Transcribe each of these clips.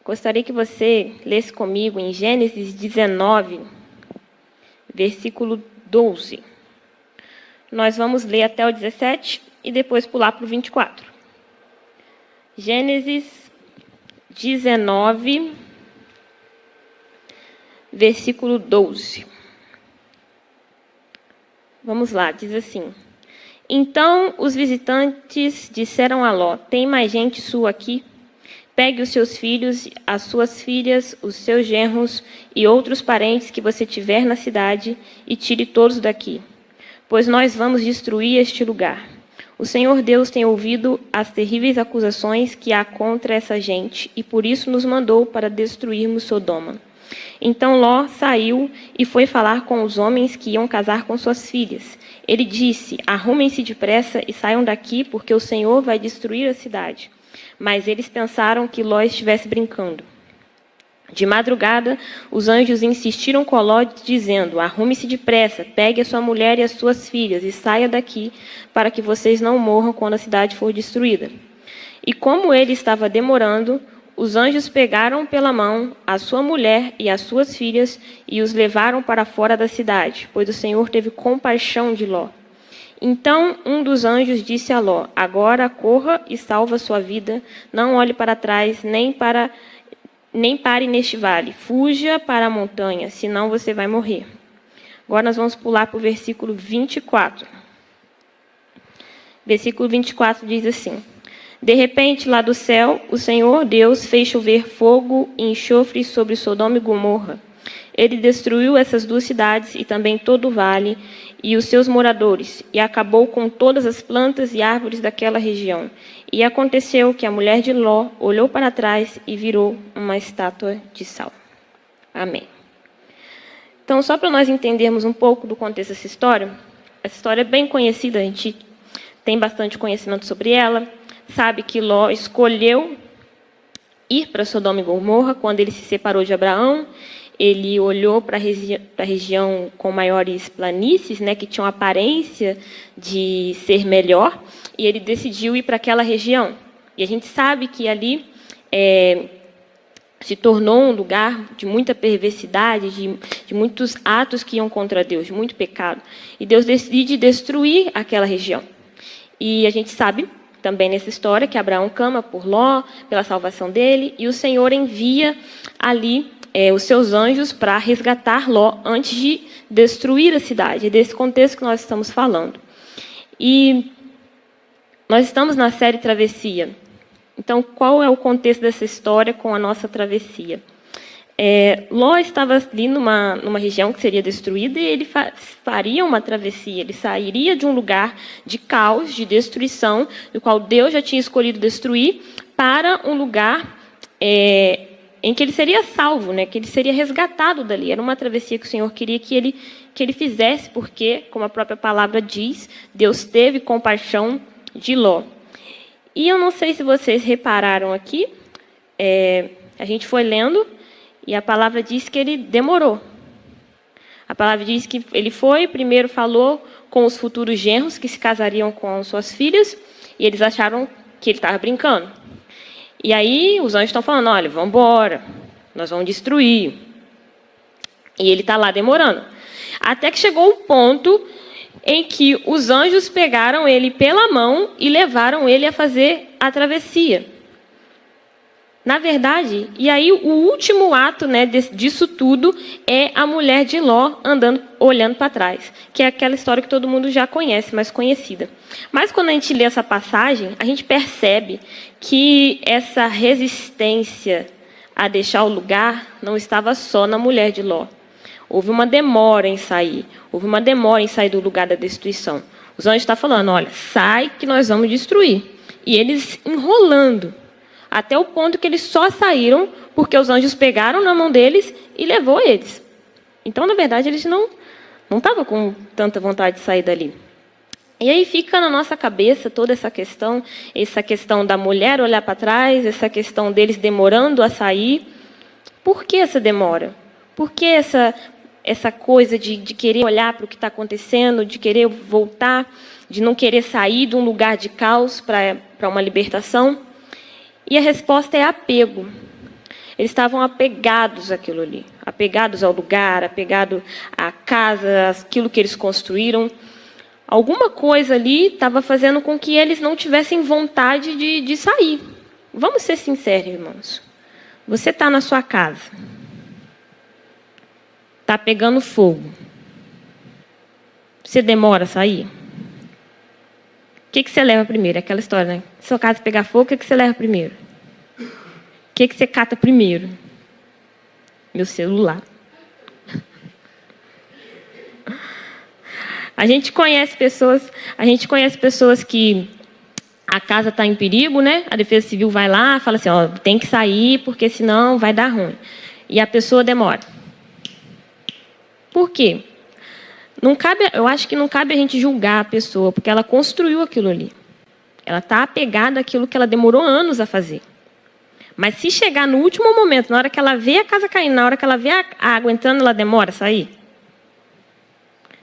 Gostaria que você lesse comigo em Gênesis 19, versículo 12. Nós vamos ler até o 17 e depois pular para o 24. Gênesis 19, versículo 12. Vamos lá, diz assim: Então os visitantes disseram a Ló: Tem mais gente sua aqui? Pegue os seus filhos, as suas filhas, os seus genros e outros parentes que você tiver na cidade e tire todos daqui, pois nós vamos destruir este lugar. O Senhor Deus tem ouvido as terríveis acusações que há contra essa gente e por isso nos mandou para destruirmos Sodoma. Então Ló saiu e foi falar com os homens que iam casar com suas filhas. Ele disse: Arrumem-se depressa e saiam daqui, porque o Senhor vai destruir a cidade. Mas eles pensaram que Ló estivesse brincando. De madrugada, os anjos insistiram com Ló, dizendo: Arrume-se depressa, pegue a sua mulher e as suas filhas e saia daqui, para que vocês não morram quando a cidade for destruída. E como ele estava demorando, os anjos pegaram pela mão a sua mulher e as suas filhas e os levaram para fora da cidade, pois o Senhor teve compaixão de Ló. Então um dos anjos disse a Ló: Agora corra e salva sua vida, não olhe para trás, nem pare neste vale, fuja para a montanha, senão você vai morrer. Agora nós vamos pular para o versículo 24. Versículo 24 diz assim: De repente, lá do céu, o Senhor Deus fez chover fogo e enxofre sobre Sodoma e Gomorra. Ele destruiu essas duas cidades e também todo o vale e os seus moradores, e acabou com todas as plantas e árvores daquela região. E aconteceu que a mulher de Ló olhou para trás e virou uma estátua de sal. Amém. Então, só para nós entendermos um pouco do contexto dessa história, essa história é bem conhecida, a gente tem bastante conhecimento sobre ela, sabe que Ló escolheu ir para Sodoma e Gomorra quando ele se separou de Abraão. Ele olhou para a região com maiores planícies, né, que tinham aparência de ser melhor, e ele decidiu ir para aquela região. E a gente sabe que ali se tornou um lugar de muita perversidade, de muitos atos que iam contra Deus, de muito pecado. E Deus decide destruir aquela região. E a gente sabe também nessa história que Abraão clama por Ló, pela salvação dele, e o Senhor envia ali os seus anjos para resgatar Ló antes de destruir a cidade. É desse contexto que nós estamos falando. E nós estamos na série Travessia. Então, qual é o contexto dessa história com a nossa travessia? Ló estava ali numa região que seria destruída e ele faria uma travessia. Ele sairia de um lugar de caos, de destruição, do qual Deus já tinha escolhido destruir, para um lugar em que ele seria salvo, né? Que ele seria resgatado dali. Era uma travessia que o Senhor queria que ele fizesse, porque, como a própria palavra diz, Deus teve compaixão de Ló. E eu não sei se vocês repararam aqui, a gente foi lendo, e a palavra diz que ele demorou. A palavra diz que ele foi, primeiro falou com os futuros genros que se casariam com suas filhas, e eles acharam que ele estava brincando. E aí os anjos estão falando: olha, vamos embora, nós vamos destruir. E ele está lá demorando. Até que chegou um ponto em que os anjos pegaram ele pela mão e levaram ele a fazer a travessia. Na verdade, e aí o último ato, né, disso tudo é a mulher de Ló andando, olhando para trás, que é aquela história que todo mundo já conhece, mais conhecida. Mas quando a gente lê essa passagem, a gente percebe que essa resistência a deixar o lugar não estava só na mulher de Ló. Houve uma demora em sair, do lugar da destruição. Os anjos estão falando: olha, sai que nós vamos destruir. E eles enrolando, até o ponto que eles só saíram porque os anjos pegaram na mão deles e levou eles. Então, na verdade, eles não estavam com tanta vontade de sair dali. E aí fica na nossa cabeça toda essa questão da mulher olhar para trás, essa questão deles demorando a sair. Por que essa demora? Por que essa coisa de querer olhar para o que está acontecendo, de querer voltar, de não querer sair de um lugar de caos para uma libertação? E a resposta é apego. Eles estavam apegados àquilo ali, apegados ao lugar, apegados à casa, àquilo que eles construíram. Alguma coisa ali estava fazendo com que eles não tivessem vontade de sair. Vamos ser sinceros, irmãos. Você está na sua casa. Está pegando fogo. Você demora a sair? O que você leva primeiro? Aquela história, né? Se sua casa pegar fogo, o que você leva primeiro? O que você cata primeiro? Meu celular. A gente conhece pessoas que a casa está em perigo, né? A Defesa Civil vai lá, fala assim, ó, tem que sair porque senão vai dar ruim. E a pessoa demora. Por quê? Eu acho que não cabe a gente julgar a pessoa, porque ela construiu aquilo ali. Ela está apegada àquilo que ela demorou anos a fazer. Mas se chegar no último momento, na hora que ela vê a casa caindo, na hora que ela vê a água entrando, ela demora a sair?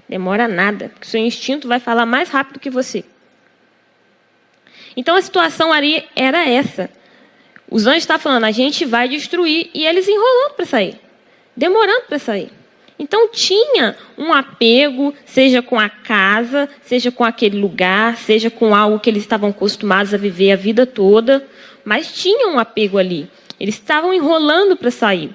Demora nada, porque o seu instinto vai falar mais rápido que você. Então a situação ali era essa. Os anjos estavam falando, a gente vai destruir, e eles enrolando para sair, demorando para sair. Então tinha um apego, seja com a casa, seja com aquele lugar, seja com algo que eles estavam acostumados a viver a vida toda, mas tinha um apego ali. Eles estavam enrolando para sair.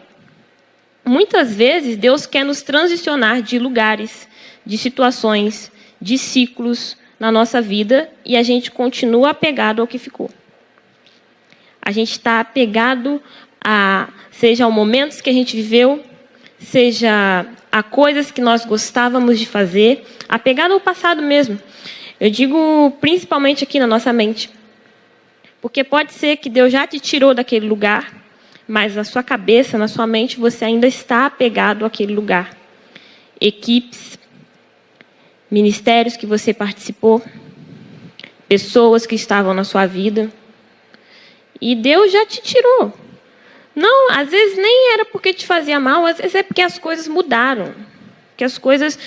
Muitas vezes Deus quer nos transicionar de lugares, de situações, de ciclos na nossa vida e a gente continua apegado ao que ficou. A gente está apegado seja a momentos que a gente viveu, seja a coisas que nós gostávamos de fazer, apegado ao passado mesmo. Eu digo principalmente aqui na nossa mente. Porque pode ser que Deus já te tirou daquele lugar, mas na sua cabeça, na sua mente, você ainda está apegado àquele lugar. Equipes, ministérios que você participou, pessoas que estavam na sua vida. E Deus já te tirou. Não, às vezes nem era porque te fazia mal, às vezes é porque as coisas mudaram. Que as coisas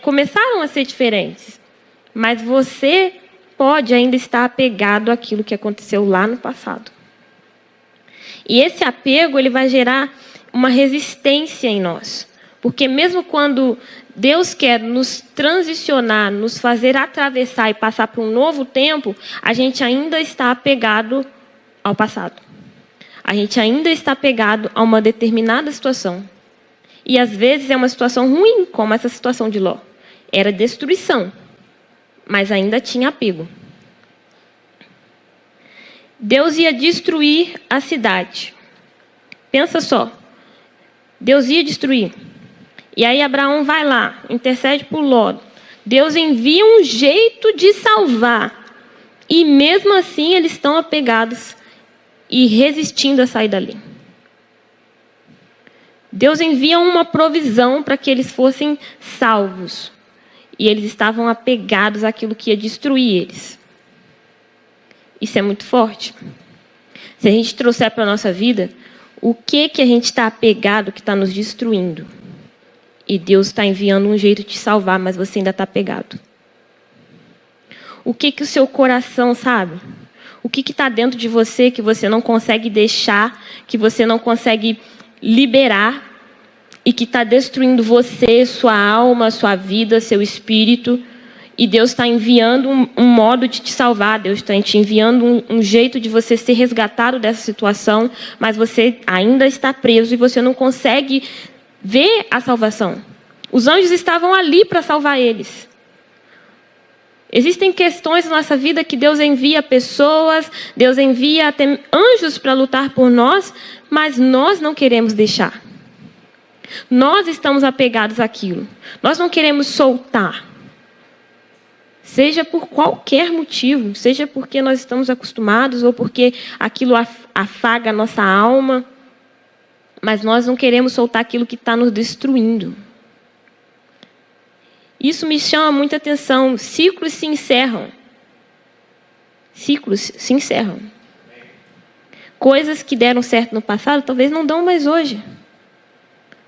começaram a ser diferentes. Mas você pode ainda estar apegado àquilo que aconteceu lá no passado. E esse apego, ele vai gerar uma resistência em nós. Porque mesmo quando Deus quer nos transicionar, nos fazer atravessar e passar para um novo tempo, a gente ainda está apegado ao passado. A gente ainda está apegado a uma determinada situação. E às vezes é uma situação ruim, como essa situação de Ló. Era destruição, mas ainda tinha apego. Deus ia destruir a cidade. Pensa só. Deus ia destruir. E aí Abraão vai lá, intercede por Ló. Deus envia um jeito de salvar. E mesmo assim eles estão apegados e resistindo a sair dali. Deus envia uma provisão para que eles fossem salvos. E eles estavam apegados àquilo que ia destruir eles. Isso é muito forte. Se a gente trouxer para a nossa vida, o que a gente está apegado que está nos destruindo? E Deus está enviando um jeito de salvar, mas você ainda está apegado. O que o seu coração sabe? O que está dentro de você que você não consegue deixar, que você não consegue liberar e que está destruindo você, sua alma, sua vida, seu espírito. E Deus está enviando um modo de te salvar. Deus está te enviando um jeito de você ser resgatado dessa situação, mas você ainda está preso e você não consegue ver a salvação. Os anjos estavam ali para salvar eles. Existem questões na nossa vida que Deus envia pessoas, Deus envia até anjos para lutar por nós, mas nós não queremos deixar. Nós estamos apegados àquilo. Nós não queremos soltar. Seja por qualquer motivo, seja porque nós estamos acostumados ou porque aquilo afaga a nossa alma, mas nós não queremos soltar aquilo que está nos destruindo. Isso me chama muita atenção. Ciclos se encerram. Ciclos se encerram. Coisas que deram certo no passado, talvez não dão mais hoje.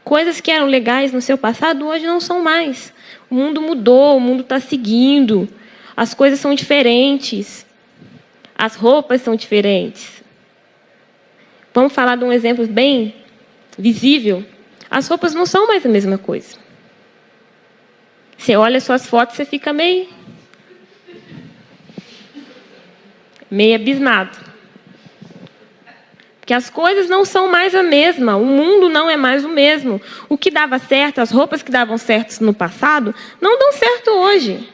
Coisas que eram legais no seu passado, hoje não são mais. O mundo mudou, o mundo está seguindo. As coisas são diferentes. As roupas são diferentes. Vamos falar de um exemplo bem visível. As roupas não são mais a mesma coisa. Você olha suas fotos, você fica meio abismado. Porque as coisas não são mais a mesma. O mundo não é mais o mesmo. O que dava certo, as roupas que davam certo no passado, não dão certo hoje.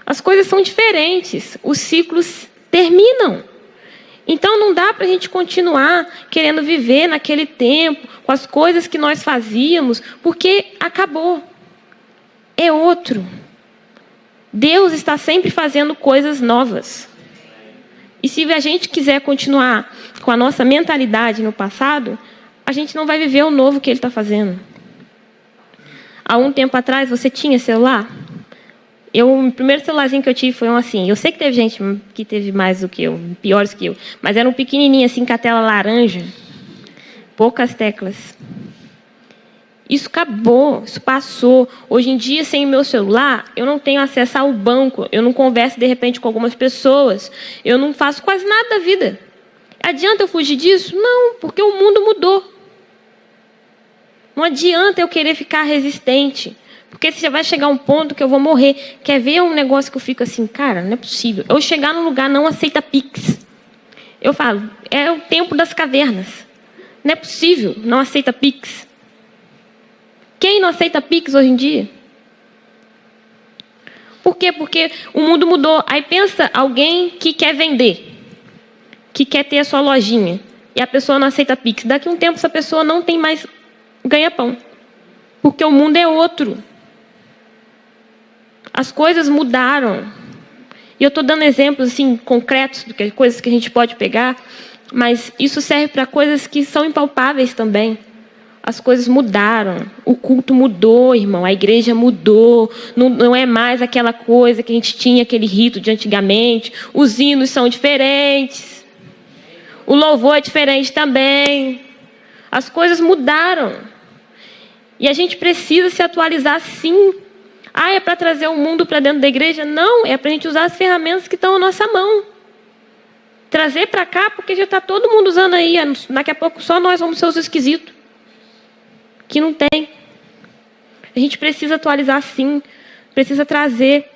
As coisas são diferentes. Os ciclos terminam. Então não dá para a gente continuar querendo viver naquele tempo, com as coisas que nós fazíamos, porque acabou. É outro. Deus está sempre fazendo coisas novas. E se a gente quiser continuar com a nossa mentalidade no passado, a gente não vai viver o novo que Ele está fazendo. Há um tempo atrás, você tinha celular? O primeiro celularzinho que eu tive foi um assim. Eu sei que teve gente que teve mais do que eu, piores que eu. Mas era um pequenininho assim, com a tela laranja. Poucas teclas. Isso acabou, isso passou. Hoje em dia, sem o meu celular, eu não tenho acesso ao banco. Eu não converso, de repente, com algumas pessoas. Eu não faço quase nada da vida. Adianta eu fugir disso? Não, porque o mundo mudou. Não adianta eu querer ficar resistente. Porque você já vai chegar um ponto que eu vou morrer. Quer ver um negócio que eu fico assim, cara, não é possível. Eu chegar num lugar não aceita Pix. Eu falo, é o tempo das cavernas. Não é possível, não aceita Pix. Quem não aceita Pix hoje em dia? Por quê? Porque o mundo mudou. Aí pensa alguém que quer vender, que quer ter a sua lojinha, e a pessoa não aceita Pix. Daqui a um tempo essa pessoa não tem mais ganha-pão. Porque o mundo é outro. As coisas mudaram. E eu estou dando exemplos assim, concretos, de coisas que a gente pode pegar, mas isso serve para coisas que são impalpáveis também. As coisas mudaram. O culto mudou, irmão. A igreja mudou. Não é mais aquela coisa que a gente tinha, aquele rito de antigamente. Os hinos são diferentes. O louvor é diferente também. As coisas mudaram. E a gente precisa se atualizar sim. Ah, é para trazer o mundo para dentro da igreja? Não, é para a gente usar as ferramentas que estão à nossa mão. Trazer para cá, porque já está todo mundo usando aí. Daqui a pouco só nós vamos ser os esquisitos. Que não tem. A gente precisa atualizar sim. Precisa trazer.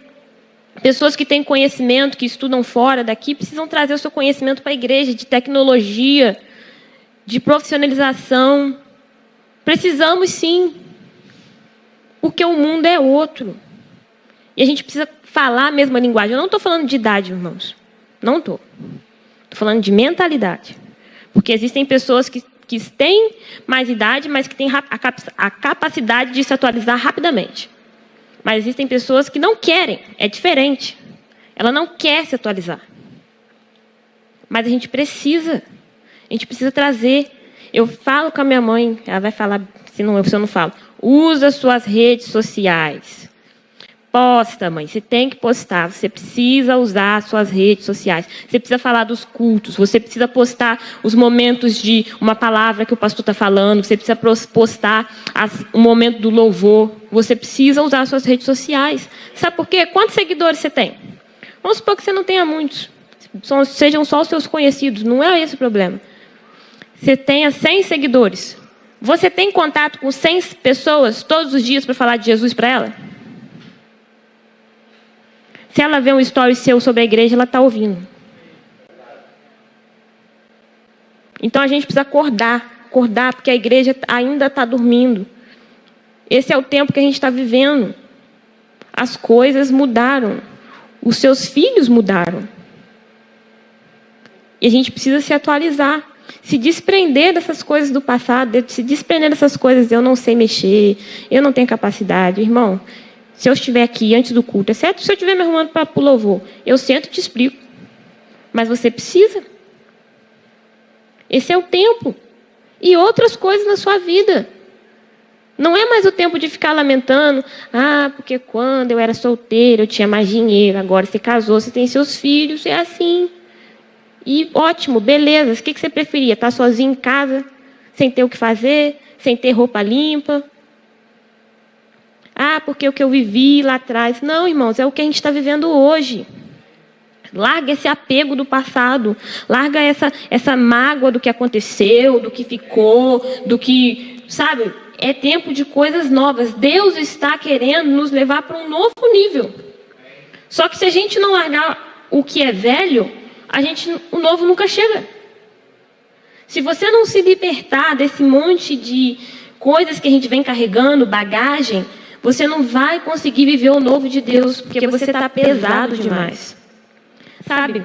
Pessoas que têm conhecimento, que estudam fora daqui, precisam trazer o seu conhecimento para a igreja, de tecnologia, de profissionalização. Precisamos sim. Porque o mundo é outro. E a gente precisa falar a mesma linguagem. Eu não estou falando de idade, irmãos. Não estou. Estou falando de mentalidade. Porque existem pessoas que têm mais idade, mas que têm a capacidade de se atualizar rapidamente. Mas existem pessoas que não querem. É diferente. Ela não quer se atualizar. Mas a gente precisa. A gente precisa trazer. Eu falo com a minha mãe, ela vai falar, se eu não falo. Usa suas redes sociais. Posta, mãe. Você tem que postar. Você precisa usar suas redes sociais. Você precisa falar dos cultos. Você precisa postar os momentos de uma palavra que o pastor está falando. Você precisa postar o momento do louvor. Você precisa usar suas redes sociais. Sabe por quê? Quantos seguidores você tem? Vamos supor que você não tenha muitos. Sejam só os seus conhecidos. Não é esse o problema. Você tenha 100 seguidores. Você tem contato com 100 pessoas todos os dias para falar de Jesus para ela? Se ela vê um story seu sobre a igreja, ela está ouvindo. Então a gente precisa acordar, porque a igreja ainda está dormindo. Esse é o tempo que a gente está vivendo. As coisas mudaram. Os seus filhos mudaram. E a gente precisa se atualizar. Se desprender dessas coisas do passado, se desprender dessas coisas, eu não sei mexer, eu não tenho capacidade. Irmão, se eu estiver aqui antes do culto, exceto se eu estiver me arrumando para o louvor, eu sento e te explico. Mas você precisa. Esse é o tempo. E outras coisas na sua vida. Não é mais o tempo de ficar lamentando. Ah, porque quando eu era solteira, eu tinha mais dinheiro. Agora você casou, você tem seus filhos, é assim. E ótimo, beleza. O que você preferia? Estar sozinho em casa, sem ter o que fazer, sem ter roupa limpa? Ah, porque o que eu vivi lá atrás. Não, irmãos, é o que a gente está vivendo hoje. Larga esse apego do passado. Larga essa mágoa do que aconteceu, do que ficou, do que, sabe? É tempo de coisas novas. Deus está querendo nos levar para um novo nível. Só que se a gente não largar o que é velho, o novo nunca chega. Se você não se libertar desse monte de coisas que a gente vem carregando, bagagem, você não vai conseguir viver o novo de Deus, porque você está pesado demais. Sabe,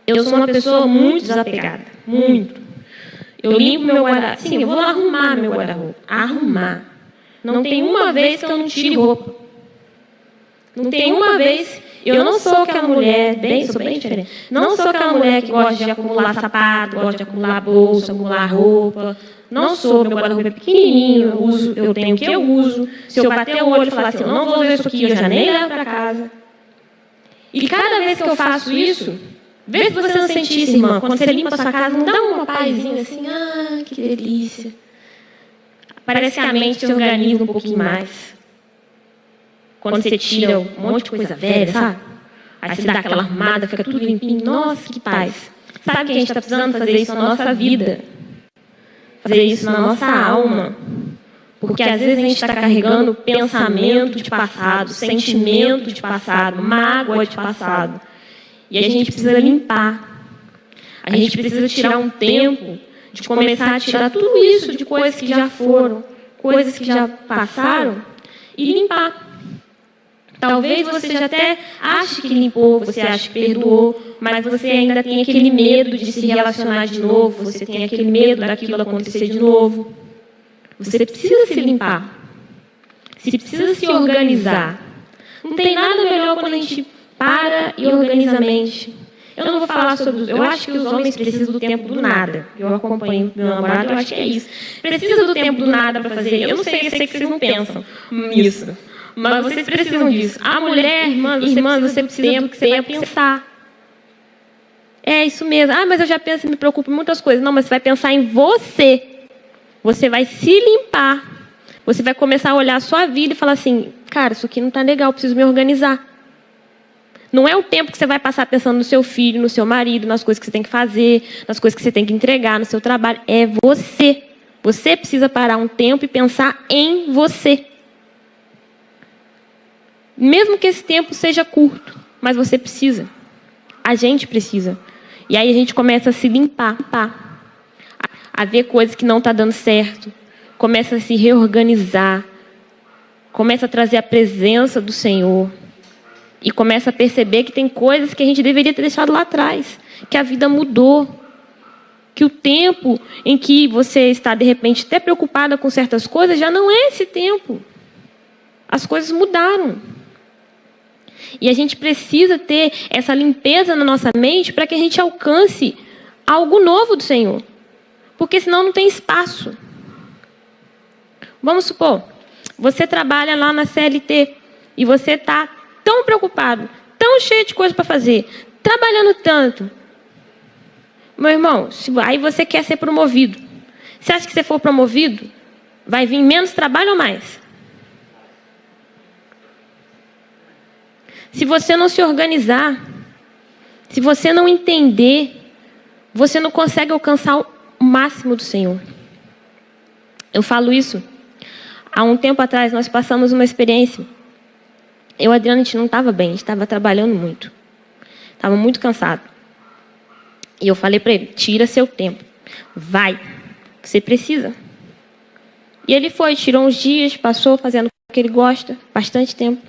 eu sou uma pessoa muito desapegada, muito. Eu limpo meu guarda-roupa. Sim, eu vou lá arrumar meu guarda-roupa. Arrumar. Não tem uma vez que eu não tire roupa. Não tem uma vez. Eu não sou aquela mulher, sou bem diferente. Não sou aquela mulher que gosta de acumular sapato, gosta de acumular bolsa, acumular roupa. Não sou, meu guarda-roupa é pequenininho, eu tenho o que eu uso. Se eu bater o olho e falar assim, eu não vou usar isso aqui, eu já nem levo para casa. E cada vez que eu faço isso, vê se você não sente isso, irmã. Quando você limpa a sua casa, não dá uma pazinha assim, que delícia. Parece que a mente se organiza um pouquinho mais. Quando você tira um monte de coisa velha, sabe? Aí você dá aquela arrumada, fica tudo limpinho. Nossa, que paz. Sabe que a gente está precisando fazer isso na nossa vida? Fazer isso na nossa alma. Porque às vezes a gente está carregando pensamento de passado, sentimento de passado, mágoa de passado. E a gente precisa limpar. A gente precisa tirar um tempo de começar a tirar tudo isso de coisas que já foram, coisas que já passaram, e limpar. Talvez você já até ache que limpou, você ache que perdoou, mas você ainda tem aquele medo de se relacionar de novo, você tem aquele medo daquilo acontecer de novo. Você precisa se limpar. Você precisa se organizar. Não tem nada melhor quando a gente para e organiza a mente. Eu não vou falar sobre... Eu acho que os homens precisam do tempo do nada. Eu acompanho meu namorado, eu acho que é isso. Precisa do tempo do nada para fazer. Eu não sei, eu sei que vocês não pensam nisso. Mas vocês precisam disso. A mulher, irmã, você precisa do tempo que você vai pensar. É isso mesmo. Mas eu já penso e me preocupo em muitas coisas. Não, mas você vai pensar em você. Você vai se limpar. Você vai começar a olhar a sua vida e falar assim, cara, isso aqui não está legal, eu preciso me organizar. Não é o tempo que você vai passar pensando no seu filho, no seu marido, nas coisas que você tem que fazer, nas coisas que você tem que entregar, no seu trabalho. É você. Você precisa parar um tempo e pensar em você. Mesmo que esse tempo seja curto, mas você precisa. A gente precisa. E aí a gente começa a se limpar, a ver coisas que não estão dando certo, começa a se reorganizar, começa a trazer a presença do Senhor e começa a perceber que tem coisas que a gente deveria ter deixado lá atrás, que a vida mudou, que o tempo em que você está, de repente, até preocupada com certas coisas, já não é esse tempo. As coisas mudaram. E a gente precisa ter essa limpeza na nossa mente para que a gente alcance algo novo do Senhor. Porque senão não tem espaço. Vamos supor, você trabalha lá na CLT e você está tão preocupado, tão cheio de coisa para fazer, trabalhando tanto. Meu irmão, aí você quer ser promovido. Você acha que se for promovido, vai vir menos trabalho ou mais? Se você não se organizar, se você não entender, você não consegue alcançar o máximo do Senhor. Eu falo isso. Há um tempo atrás, nós passamos uma experiência. Eu e a Adriana, a gente não estava bem, a gente estava trabalhando muito. Estava muito cansado. E eu falei para ele, tira seu tempo. Vai, você precisa. E ele foi, tirou uns dias, passou fazendo o que ele gosta, bastante tempo.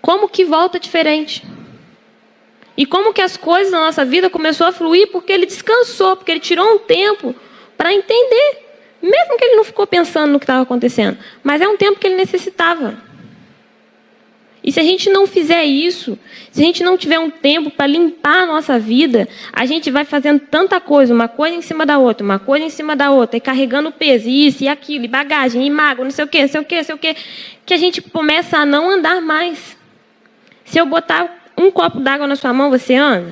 Como que volta diferente? E como que as coisas na nossa vida começou a fluir porque ele descansou, porque ele tirou um tempo para entender. Mesmo que ele não ficou pensando no que estava acontecendo. Mas é um tempo que ele necessitava. E se a gente não fizer isso, se a gente não tiver um tempo para limpar a nossa vida, a gente vai fazendo tanta coisa, uma coisa em cima da outra, uma coisa em cima da outra, e carregando peso, e isso, e aquilo, e bagagem, e mágoa, não sei o quê, não sei o quê, não sei o quê, que a gente começa a não andar mais. Se eu botar um copo d'água na sua mão, você anda?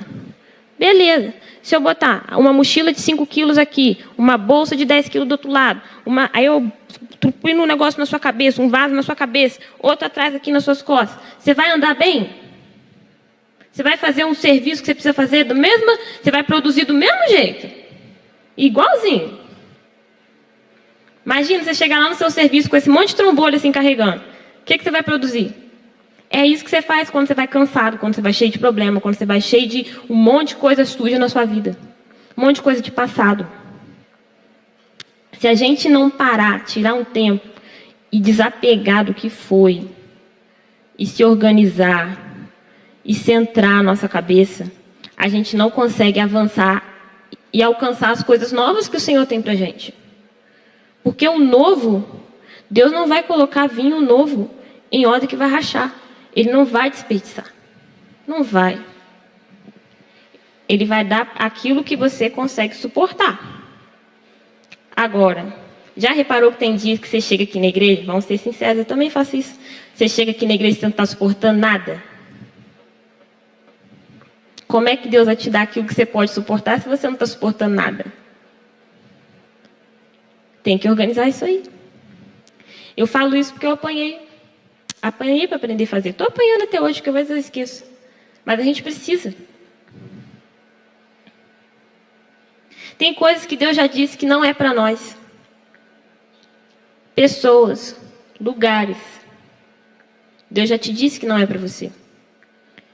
Beleza. Se eu botar uma mochila de 5 quilos aqui, uma bolsa de 10 quilos do outro lado, aí eu põe um negócio na sua cabeça, um vaso na sua cabeça, outro atrás aqui nas suas costas, você vai andar bem? Você vai fazer um serviço que você precisa fazer você vai produzir do mesmo jeito. Igualzinho. Imagina você chegar lá no seu serviço com esse monte de trombolho assim carregando. O que você vai produzir? É isso que você faz quando você vai cansado, quando você vai cheio de problema, quando você vai cheio de um monte de coisa suja na sua vida. Um monte de coisa de passado. Se a gente não parar, tirar um tempo e desapegar do que foi, e se organizar, e centrar a nossa cabeça, a gente não consegue avançar e alcançar as coisas novas que o Senhor tem pra gente. Porque o novo, Deus não vai colocar vinho novo em ordem que vai rachar. Ele não vai desperdiçar. Não vai. Ele vai dar aquilo que você consegue suportar. Agora, já reparou que tem dias que você chega aqui na igreja? Vamos ser sinceros, eu também faço isso. Você chega aqui na igreja e você não está suportando nada? Como é que Deus vai te dar aquilo que você pode suportar se você não está suportando nada? Tem que organizar isso aí. Eu falo isso porque eu apanhei. Apanhei para aprender a fazer. Estou apanhando até hoje, que às vezes eu esqueço. Mas a gente precisa. Tem coisas que Deus já disse que não é para nós. Pessoas, lugares. Deus já te disse que não é para você.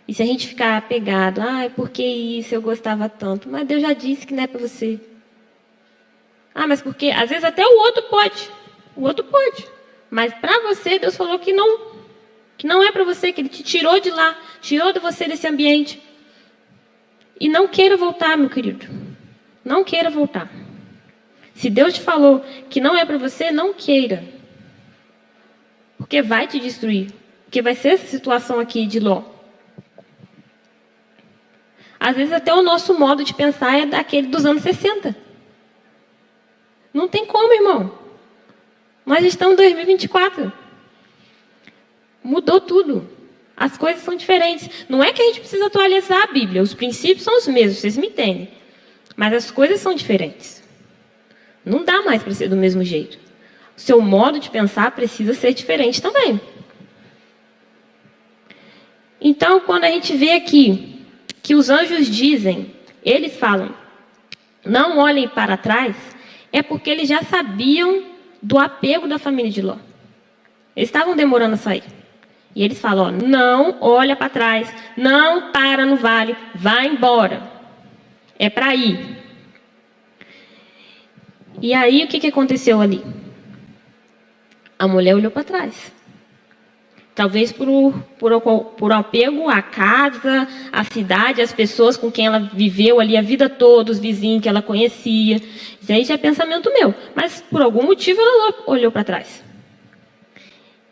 E se a gente ficar apegado, por que isso, eu gostava tanto. Mas Deus já disse que não é para você. Mas porque, às vezes até o outro pode. O outro pode. Mas para você, Deus falou que não é para você, que Ele te tirou de lá, tirou de você desse ambiente. E não queira voltar, meu querido. Não queira voltar. Se Deus te falou que não é para você, não queira. Porque vai te destruir. Porque vai ser essa situação aqui de Ló. Às vezes até o nosso modo de pensar é daquele dos anos 60. Não tem como, irmão. Nós estamos em 2024. Mudou tudo. As coisas são diferentes. Não é que a gente precisa atualizar a Bíblia. Os princípios são os mesmos, vocês me entendem. Mas as coisas são diferentes. Não dá mais para ser do mesmo jeito. O seu modo de pensar precisa ser diferente também. Então, quando a gente vê aqui que os anjos dizem, eles falam, não olhem para trás, é porque eles já sabiam do apego da família de Ló. Eles estavam demorando a sair. E eles falam, não olha para trás, não para no vale, vai embora. É para ir. E aí, o que aconteceu ali? A mulher olhou para trás. Talvez por apego à casa, à cidade, às pessoas com quem ela viveu ali a vida toda, os vizinhos que ela conhecia. Isso aí já é pensamento meu. Mas por algum motivo ela olhou para trás.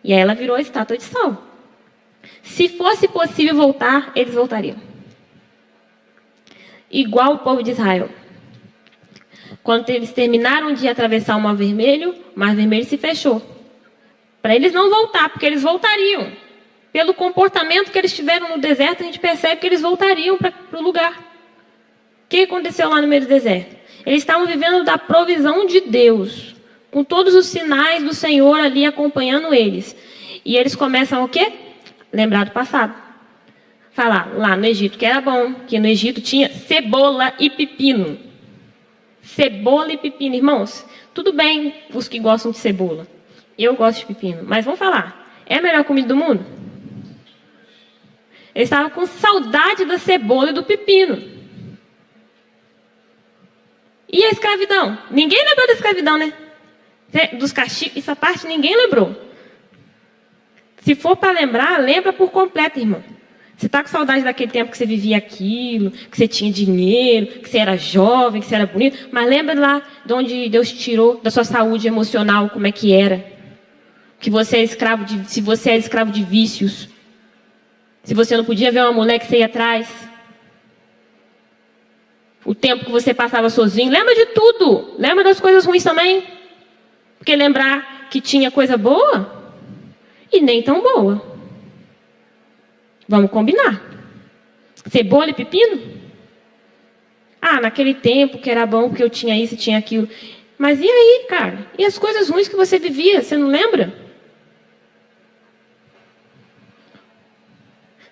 E aí ela virou a estátua de sal. Se fosse possível voltar, eles voltariam. Igual o povo de Israel. Quando eles terminaram de atravessar o Mar Vermelho se fechou. Para eles não voltar, porque eles voltariam. Pelo comportamento que eles tiveram no deserto, a gente percebe que eles voltariam para o lugar. O que aconteceu lá no meio do deserto? Eles estavam vivendo da provisão de Deus, com todos os sinais do Senhor ali acompanhando eles. E eles começam o quê? Lembrar do passado. Falar lá no Egito que era bom, que no Egito tinha cebola e pepino. Cebola e pepino, irmãos. Tudo bem os que gostam de cebola. Eu gosto de pepino, mas vamos falar. É a melhor comida do mundo? Eles estavam com saudade da cebola e do pepino. E a escravidão? Ninguém lembrou da escravidão, né? Dos castigos, essa parte ninguém lembrou. Se for para lembrar, lembra por completo, irmão. Você está com saudade daquele tempo que você vivia aquilo, que você tinha dinheiro, que você era jovem, que você era bonito. Mas lembra lá de onde Deus te tirou, da sua saúde emocional, como é que era. Que você é escravo se você é escravo de vícios. Se você não podia ver uma mulher que você ia atrás. O tempo que você passava sozinho. Lembra de tudo. Lembra das coisas ruins também. Porque lembrar que tinha coisa boa e nem tão boa. Vamos combinar. Cebola e pepino? Naquele tempo que era bom porque eu tinha isso e tinha aquilo. Mas e aí, cara? E as coisas ruins que você vivia? Você não lembra?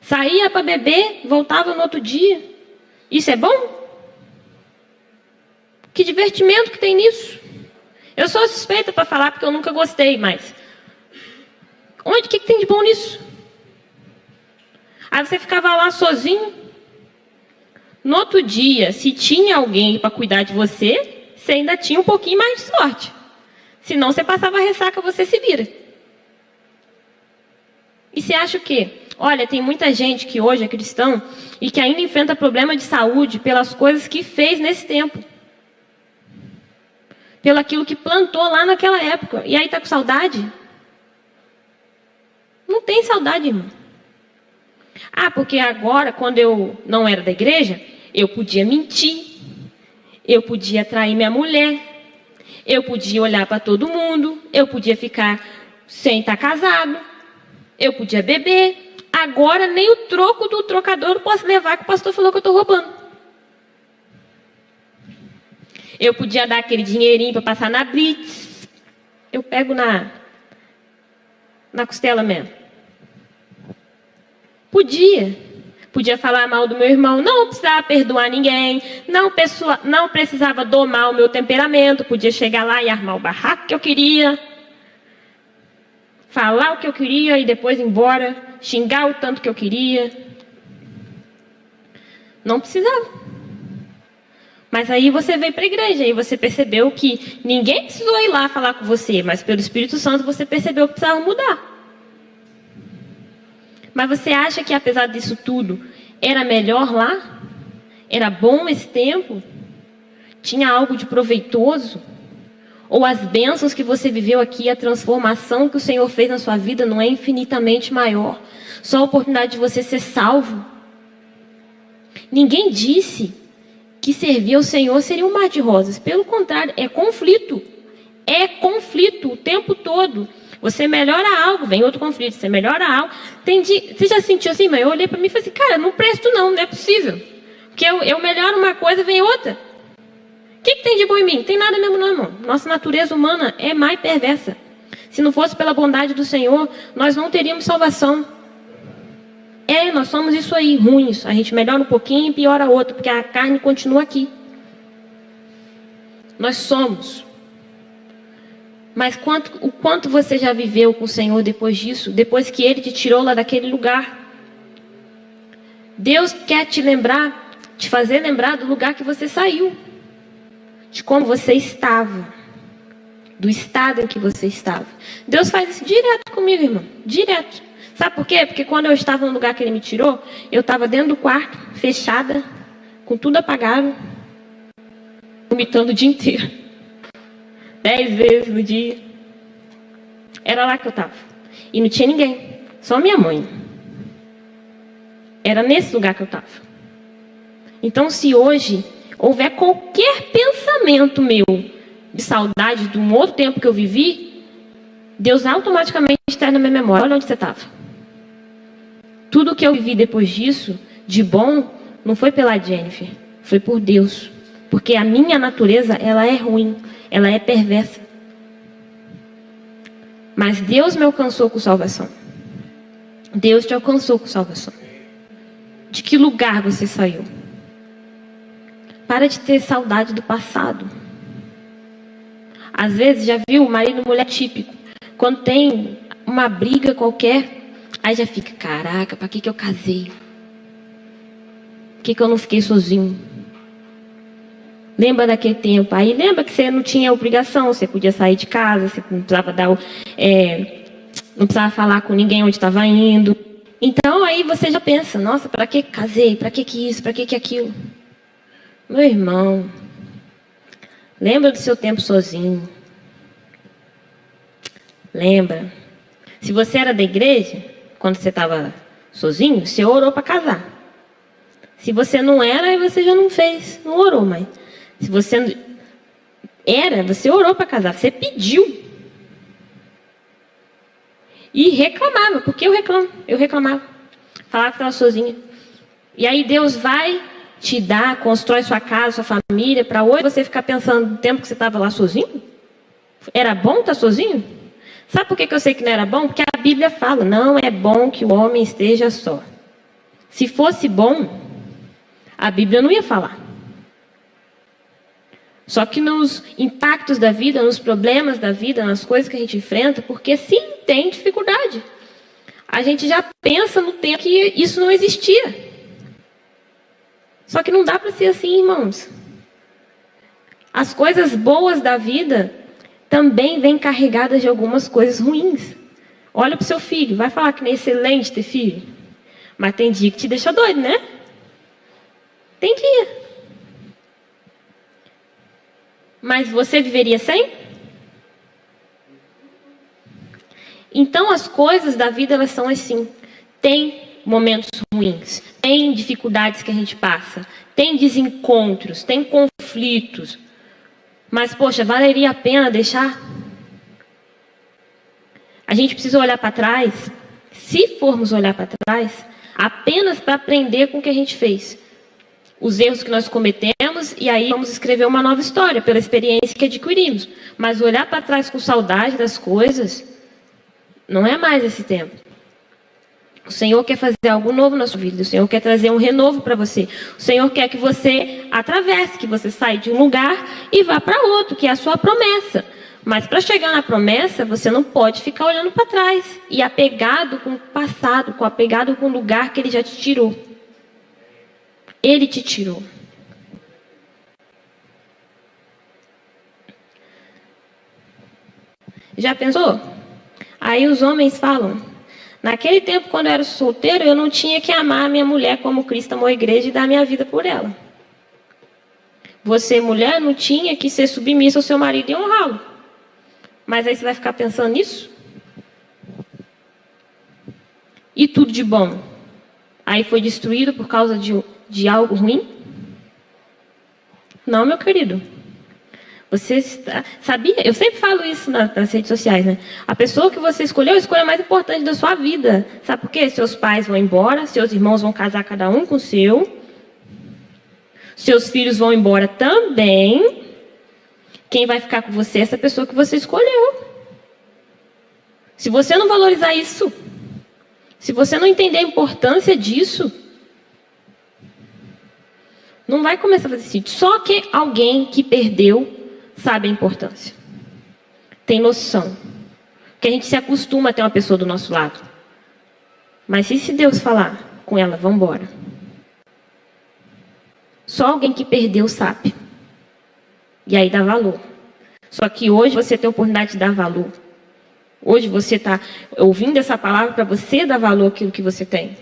Saía para beber, voltava no outro dia. Isso é bom? Que divertimento que tem nisso? Eu sou suspeita para falar porque eu nunca gostei, mas o que tem de bom nisso? Aí você ficava lá sozinho. No outro dia, se tinha alguém para cuidar de você, você ainda tinha um pouquinho mais de sorte. Senão você passava a ressaca, você se vira. E você acha o quê? Olha, tem muita gente que hoje é cristão e que ainda enfrenta problema de saúde pelas coisas que fez nesse tempo. Pelo aquilo que plantou lá naquela época. E aí está com saudade? Não tem saudade, irmão. Ah, porque agora, quando eu não era da igreja, eu podia mentir. Eu podia trair minha mulher. Eu podia olhar para todo mundo. Eu podia ficar sem estar casado. Eu podia beber. Agora nem o troco do trocador eu posso levar, que o pastor falou que eu estou roubando. Eu podia dar aquele dinheirinho para passar na Blitz. Eu pego na costela mesmo. Podia falar mal do meu irmão. Não precisava perdoar ninguém. Não precisava domar o meu temperamento. Podia chegar lá e armar o barraco que eu queria. Falar o que eu queria e depois ir embora. Xingar o tanto que eu queria. Não precisava. Mas aí você veio para a igreja e você percebeu que ninguém precisou ir lá falar com você, mas pelo Espírito Santo você percebeu que precisava mudar. Mas você acha que apesar disso tudo, era melhor lá? Era bom esse tempo? Tinha algo de proveitoso? Ou as bênçãos que você viveu aqui, a transformação que o Senhor fez na sua vida não é infinitamente maior? Só a oportunidade de você ser salvo? Ninguém disse que servir ao Senhor seria um mar de rosas. Pelo contrário, é conflito. É conflito o tempo todo. Você melhora algo, vem outro conflito. Você melhora algo. Você já sentiu assim, mãe? Eu olhei para mim e falei assim, cara, não presto não é possível. Porque eu melhoro uma coisa, vem outra. O que tem de bom em mim? Não tem nada mesmo não, irmão. Nossa natureza humana é má e perversa. Se não fosse pela bondade do Senhor, nós não teríamos salvação. Nós somos isso aí, ruins. A gente melhora um pouquinho e piora outro, porque a carne continua aqui. Nós somos. Mas o quanto você já viveu com o Senhor depois disso? Depois que Ele te tirou lá daquele lugar? Deus quer te lembrar, te fazer lembrar do lugar que você saiu. De como você estava. Do estado em que você estava. Deus faz isso direto comigo, irmão. Direto. Sabe por quê? Porque quando eu estava no lugar que Ele me tirou, eu estava dentro do quarto, fechada, com tudo apagado, vomitando o dia inteiro. 10 vezes no dia. Era lá que eu estava. E não tinha ninguém. Só minha mãe. Era nesse lugar que eu estava. Então, se hoje houver qualquer pensamento meu de saudade de um outro tempo que eu vivi, Deus automaticamente traz na minha memória. Olha onde você estava. Tudo que eu vivi depois disso, de bom, não foi pela Jennifer, foi por Deus. Porque a minha natureza, ela é ruim, ela é perversa. Mas Deus me alcançou com salvação. Deus te alcançou com salvação. De que lugar você saiu? Para de ter saudade do passado. Às vezes, já viu marido e mulher típico. Quando tem uma briga qualquer, aí já fica, caraca, para que eu casei? Por que eu não fiquei sozinho? Lembra daquele tempo? Aí lembra que você não tinha obrigação, você podia sair de casa, você não precisava não precisava falar com ninguém onde estava indo. Então aí você já pensa, nossa, para que casei? Para que isso? Para que aquilo? Meu irmão, lembra do seu tempo sozinho. Lembra. Se você era da igreja, quando você estava sozinho, você orou para casar. Se você não era, aí você já não fez, não orou mais. Se você era, você orou para casar, você pediu. E reclamava, porque eu reclamava. Falava que estava sozinha. E aí Deus vai te dar, constrói sua casa, sua família, para hoje você ficar pensando no tempo que você estava lá sozinho? Era bom estar sozinho? Sabe por que eu sei que não era bom? Porque a Bíblia fala, não é bom que o homem esteja só. Se fosse bom, a Bíblia não ia falar. Só que nos impactos da vida, nos problemas da vida, nas coisas que a gente enfrenta, porque sim, tem dificuldade. A gente já pensa no tempo que isso não existia. Só que não dá para ser assim, irmãos. As coisas boas da vida também vêm carregadas de algumas coisas ruins. Olha para o seu filho, vai falar que não é excelente ter filho. Mas tem dia que te deixa doido, né? Tem dia. Mas você viveria sem? Então as coisas da vida, elas são assim. Tem momentos ruins, tem dificuldades que a gente passa, tem desencontros, tem conflitos. Mas, poxa, valeria a pena deixar? A gente precisa olhar para trás, se formos olhar para trás, apenas para aprender com o que a gente fez. Os erros que nós cometemos, e aí vamos escrever uma nova história, pela experiência que adquirimos. Mas olhar para trás com saudade das coisas, não é mais esse tempo. O Senhor quer fazer algo novo na sua vida. O Senhor quer trazer um renovo para você. O Senhor quer que você atravesse, que você saia de um lugar e vá para outro, que é a sua promessa. Mas para chegar na promessa, você não pode ficar olhando para trás e apegado com o passado, apegado com o lugar que Ele já te tirou. Ele te tirou. Já pensou? Aí os homens falam: naquele tempo, quando eu era solteiro, eu não tinha que amar a minha mulher como Cristo amou a igreja e dar minha vida por ela. Você, mulher, não tinha que ser submissa ao seu marido e honrá-lo. Mas aí você vai ficar pensando nisso? E tudo de bom? Aí foi destruído por causa de algo ruim? Não, meu querido. Você sabia? Eu sempre falo isso nas redes sociais, né? A pessoa que você escolheu é a escolha mais importante da sua vida. Sabe por quê? Seus pais vão embora, seus irmãos vão casar cada um com o seu. Seus filhos vão embora também. Quem vai ficar com você é essa pessoa que você escolheu. Se você não valorizar isso, se você não entender a importância disso, não vai começar a fazer sentido. Só que alguém que perdeu sabe a importância. Tem noção. Que a gente se acostuma a ter uma pessoa do nosso lado. Mas se Deus falar com ela, vamos embora. Só alguém que perdeu sabe. E aí dá valor. Só que hoje você tem a oportunidade de dar valor. Hoje você está ouvindo essa palavra para você dar valor àquilo que você tem.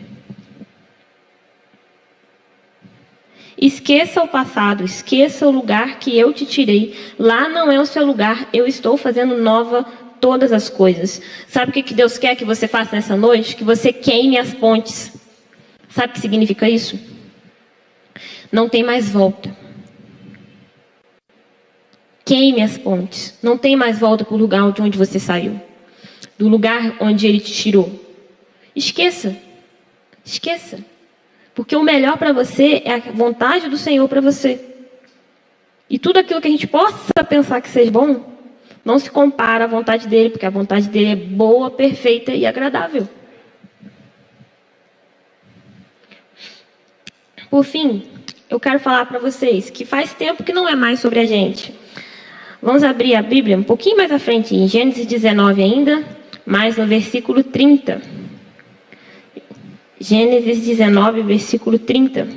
Esqueça o passado, esqueça o lugar que eu te tirei. Lá não é o seu lugar, eu estou fazendo nova todas as coisas. Sabe o que Deus quer que você faça nessa noite? Que você queime as pontes. Sabe o que significa isso? Não tem mais volta. Queime as pontes. Não tem mais volta para o lugar de onde você saiu. Do lugar onde Ele te tirou. Esqueça. Esqueça. Porque o melhor para você é a vontade do Senhor para você. E tudo aquilo que a gente possa pensar que seja bom, não se compara à vontade dEle, porque a vontade dEle é boa, perfeita e agradável. Por fim, eu quero falar para vocês que faz tempo que não é mais sobre a gente. Vamos abrir a Bíblia um pouquinho mais à frente, em Gênesis 19 ainda, mais no versículo 30. Gênesis 19, versículo 30.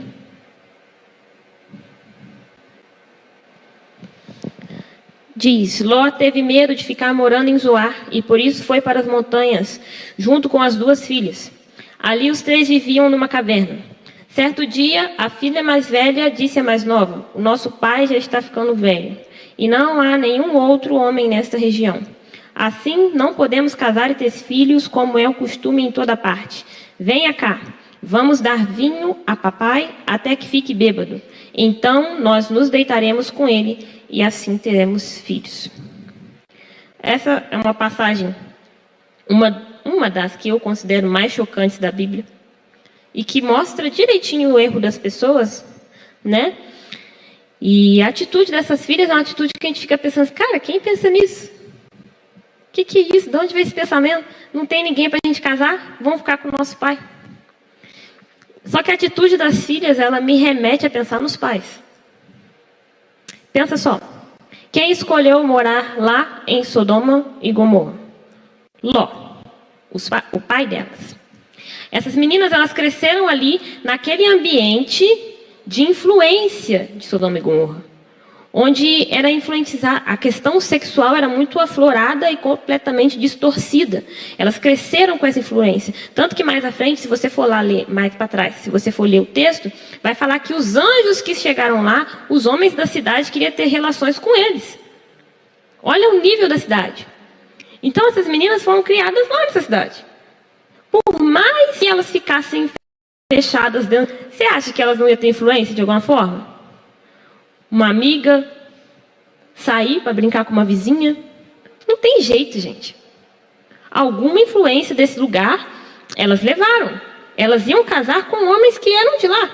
Diz: Ló teve medo de ficar morando em Zoar, e por isso foi para as montanhas, junto com as duas filhas. Ali os três viviam numa caverna. Certo dia, a filha mais velha disse à mais nova: o nosso pai já está ficando velho, e não há nenhum outro homem nesta região. Assim, não podemos casar e ter filhos, como é o costume em toda parte. Venha cá, vamos dar vinho a papai até que fique bêbado. Então nós nos deitaremos com ele e assim teremos filhos. Essa é uma passagem, uma das que eu considero mais chocantes da Bíblia e que mostra direitinho o erro das pessoas, né? E a atitude dessas filhas é uma atitude que a gente fica pensando, cara, quem pensa nisso? O que é isso? De onde veio esse pensamento? Não tem ninguém para a gente casar? Vamos ficar com o nosso pai. Só que a atitude das filhas, ela me remete a pensar nos pais. Pensa só. Quem escolheu morar lá em Sodoma e Gomorra? Ló, o pai delas. Essas meninas, elas cresceram ali naquele ambiente de influência de Sodoma e Gomorra, onde era influenciar, a questão sexual era muito aflorada e completamente distorcida. Elas cresceram com essa influência. Tanto que mais à frente, se você for lá ler, mais para trás, se você for ler o texto, vai falar que os anjos que chegaram lá, os homens da cidade queriam ter relações com eles. Olha o nível da cidade. Então essas meninas foram criadas lá nessa cidade. Por mais que elas ficassem fechadas dentro, você acha que elas não iam ter influência de alguma forma? Uma amiga sair para brincar com uma vizinha? Não tem jeito, gente. Alguma influência desse lugar elas levaram. Elas iam casar com homens que eram de lá.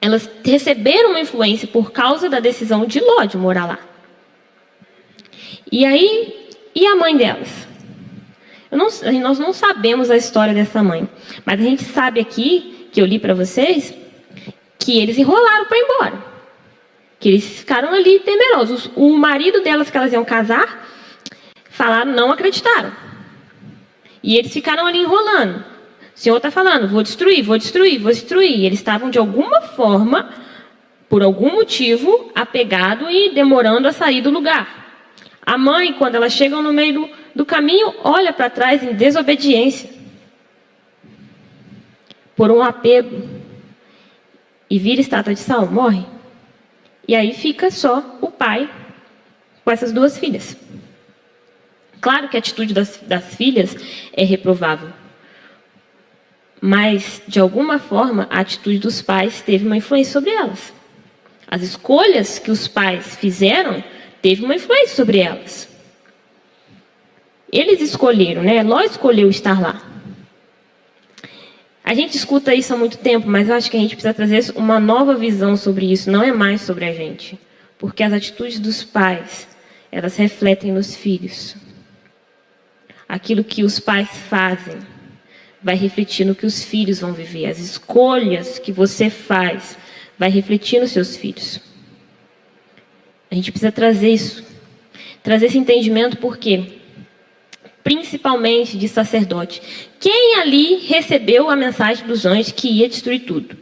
Elas receberam uma influência por causa da decisão de Ló de morar lá. E aí, e a mãe delas? Nós não sabemos a história dessa mãe, mas a gente sabe aqui, que eu li para vocês, que eles enrolaram para ir embora. Que eles ficaram ali temerosos. O marido delas, que elas iam casar, falaram, não acreditaram. E eles ficaram ali enrolando. O Senhor está falando, vou destruir, vou destruir, vou destruir. E eles estavam, de alguma forma, por algum motivo, apegados e demorando a sair do lugar. A mãe, quando elas chegam no meio do caminho, olha para trás em desobediência. Por um apego. E vira estátua de sal, morre. E aí fica só o pai com essas duas filhas. Claro que a atitude das filhas é reprovável. Mas, de alguma forma, a atitude dos pais teve uma influência sobre elas. As escolhas que os pais fizeram teve uma influência sobre elas. Eles escolheram, né? Ló escolheu estar lá. A gente escuta isso há muito tempo, mas eu acho que a gente precisa trazer uma nova visão sobre isso. Não é mais sobre a gente. Porque as atitudes dos pais, elas refletem nos filhos. Aquilo que os pais fazem vai refletir no que os filhos vão viver. As escolhas que você faz vai refletir nos seus filhos. A gente precisa trazer isso. Trazer esse entendimento, por quê? Principalmente de sacerdote. Quem ali recebeu a mensagem dos anjos que ia destruir tudo?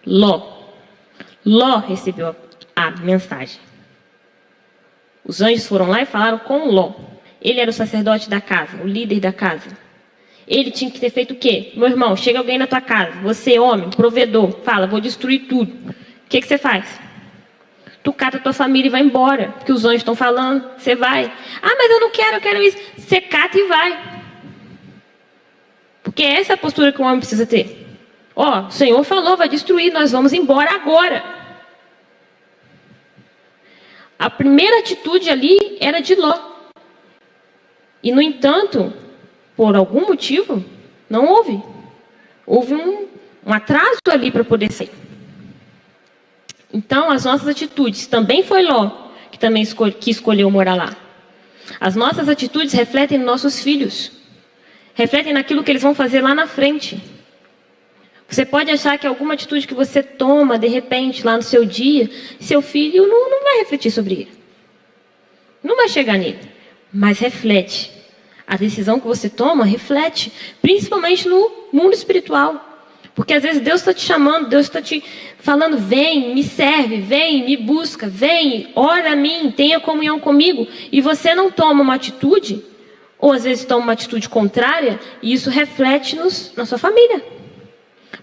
Ló. Ló recebeu a mensagem. Os anjos foram lá e falaram com Ló. Ele era o sacerdote da casa, o líder da casa. Ele tinha que ter feito o quê? Meu irmão, chega alguém na tua casa, você homem, provedor, fala, vou destruir tudo. O que você faz? Tu cata a tua família e vai embora, porque os anjos estão falando, você vai. Ah, mas eu não quero, eu quero isso. Você cata e vai. Porque essa é a postura que o homem precisa ter. Ó, o Senhor falou, vai destruir, nós vamos embora agora. A primeira atitude ali era de Ló. E, no entanto, por algum motivo, não houve. Houve um atraso ali para poder sair. Então, as nossas atitudes, também foi Ló que também escolheu morar lá. As nossas atitudes refletem nos nossos filhos. Refletem naquilo que eles vão fazer lá na frente. Você pode achar que alguma atitude que você toma, de repente, lá no seu dia, seu filho não vai refletir sobre ele. Não vai chegar nele. Mas reflete. A decisão que você toma reflete. Principalmente no mundo espiritual. Porque às vezes Deus está te chamando, Deus está te falando, vem, me serve, vem, me busca, vem, ora a mim, tenha comunhão comigo. E você não toma uma atitude, ou às vezes toma uma atitude contrária, e isso reflete na sua família.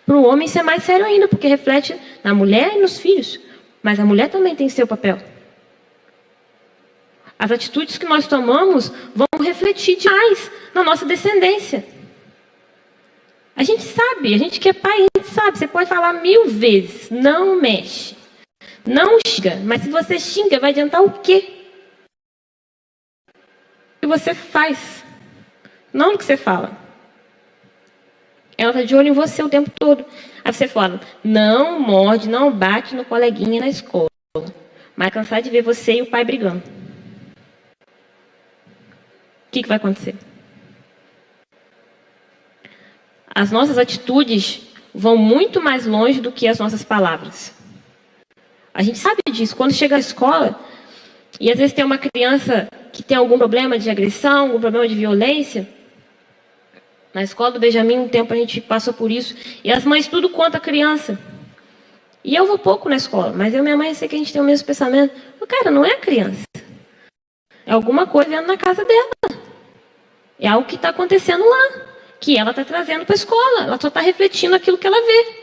Para o homem isso é mais sério ainda, porque reflete na mulher e nos filhos. Mas a mulher também tem seu papel. As atitudes que nós tomamos vão refletir demais na nossa descendência. A gente sabe, a gente que é pai, a gente sabe. Você pode falar 1000 vezes, não mexe. Não xinga, mas se você xinga, vai adiantar o quê? O que você faz, não o que você fala. Ela está de olho em você o tempo todo. Aí você fala, não morde, não bate no coleguinha na escola. Mas cansar de ver você e o pai brigando. O que vai acontecer? as nossas atitudes vão muito mais longe do que as nossas palavras. A gente sabe disso. Quando chega à escola, e às vezes tem uma criança que tem algum problema de agressão, algum problema de violência. Na escola do Benjamin, um tempo a gente passou por isso. E as mães tudo contra a criança. E eu vou pouco na escola, mas eu e minha mãe, eu sei que a gente tem o mesmo pensamento. Cara, não é a criança. É alguma coisa dentro na casa dela. É algo que está acontecendo lá, que ela está trazendo para a escola. Ela só está refletindo aquilo que ela vê.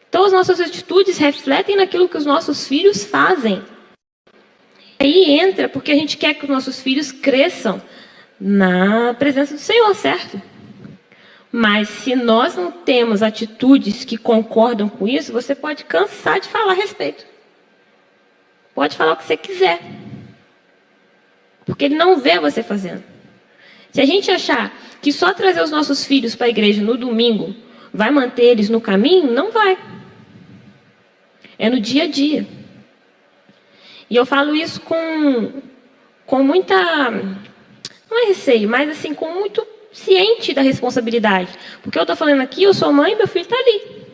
Então, as nossas atitudes refletem naquilo que os nossos filhos fazem. Aí entra porque a gente quer que os nossos filhos cresçam na presença do Senhor, certo? Mas se nós não temos atitudes que concordam com isso, você pode cansar de falar a respeito. Pode falar o que você quiser. Porque ele não vê você fazendo. Se a gente achar que só trazer os nossos filhos para a igreja no domingo vai manter eles no caminho, não vai. É no dia a dia. E eu falo isso com muita... Não é receio, mas assim, com muito ciente da responsabilidade. Porque eu estou falando aqui, eu sou mãe e meu filho está ali.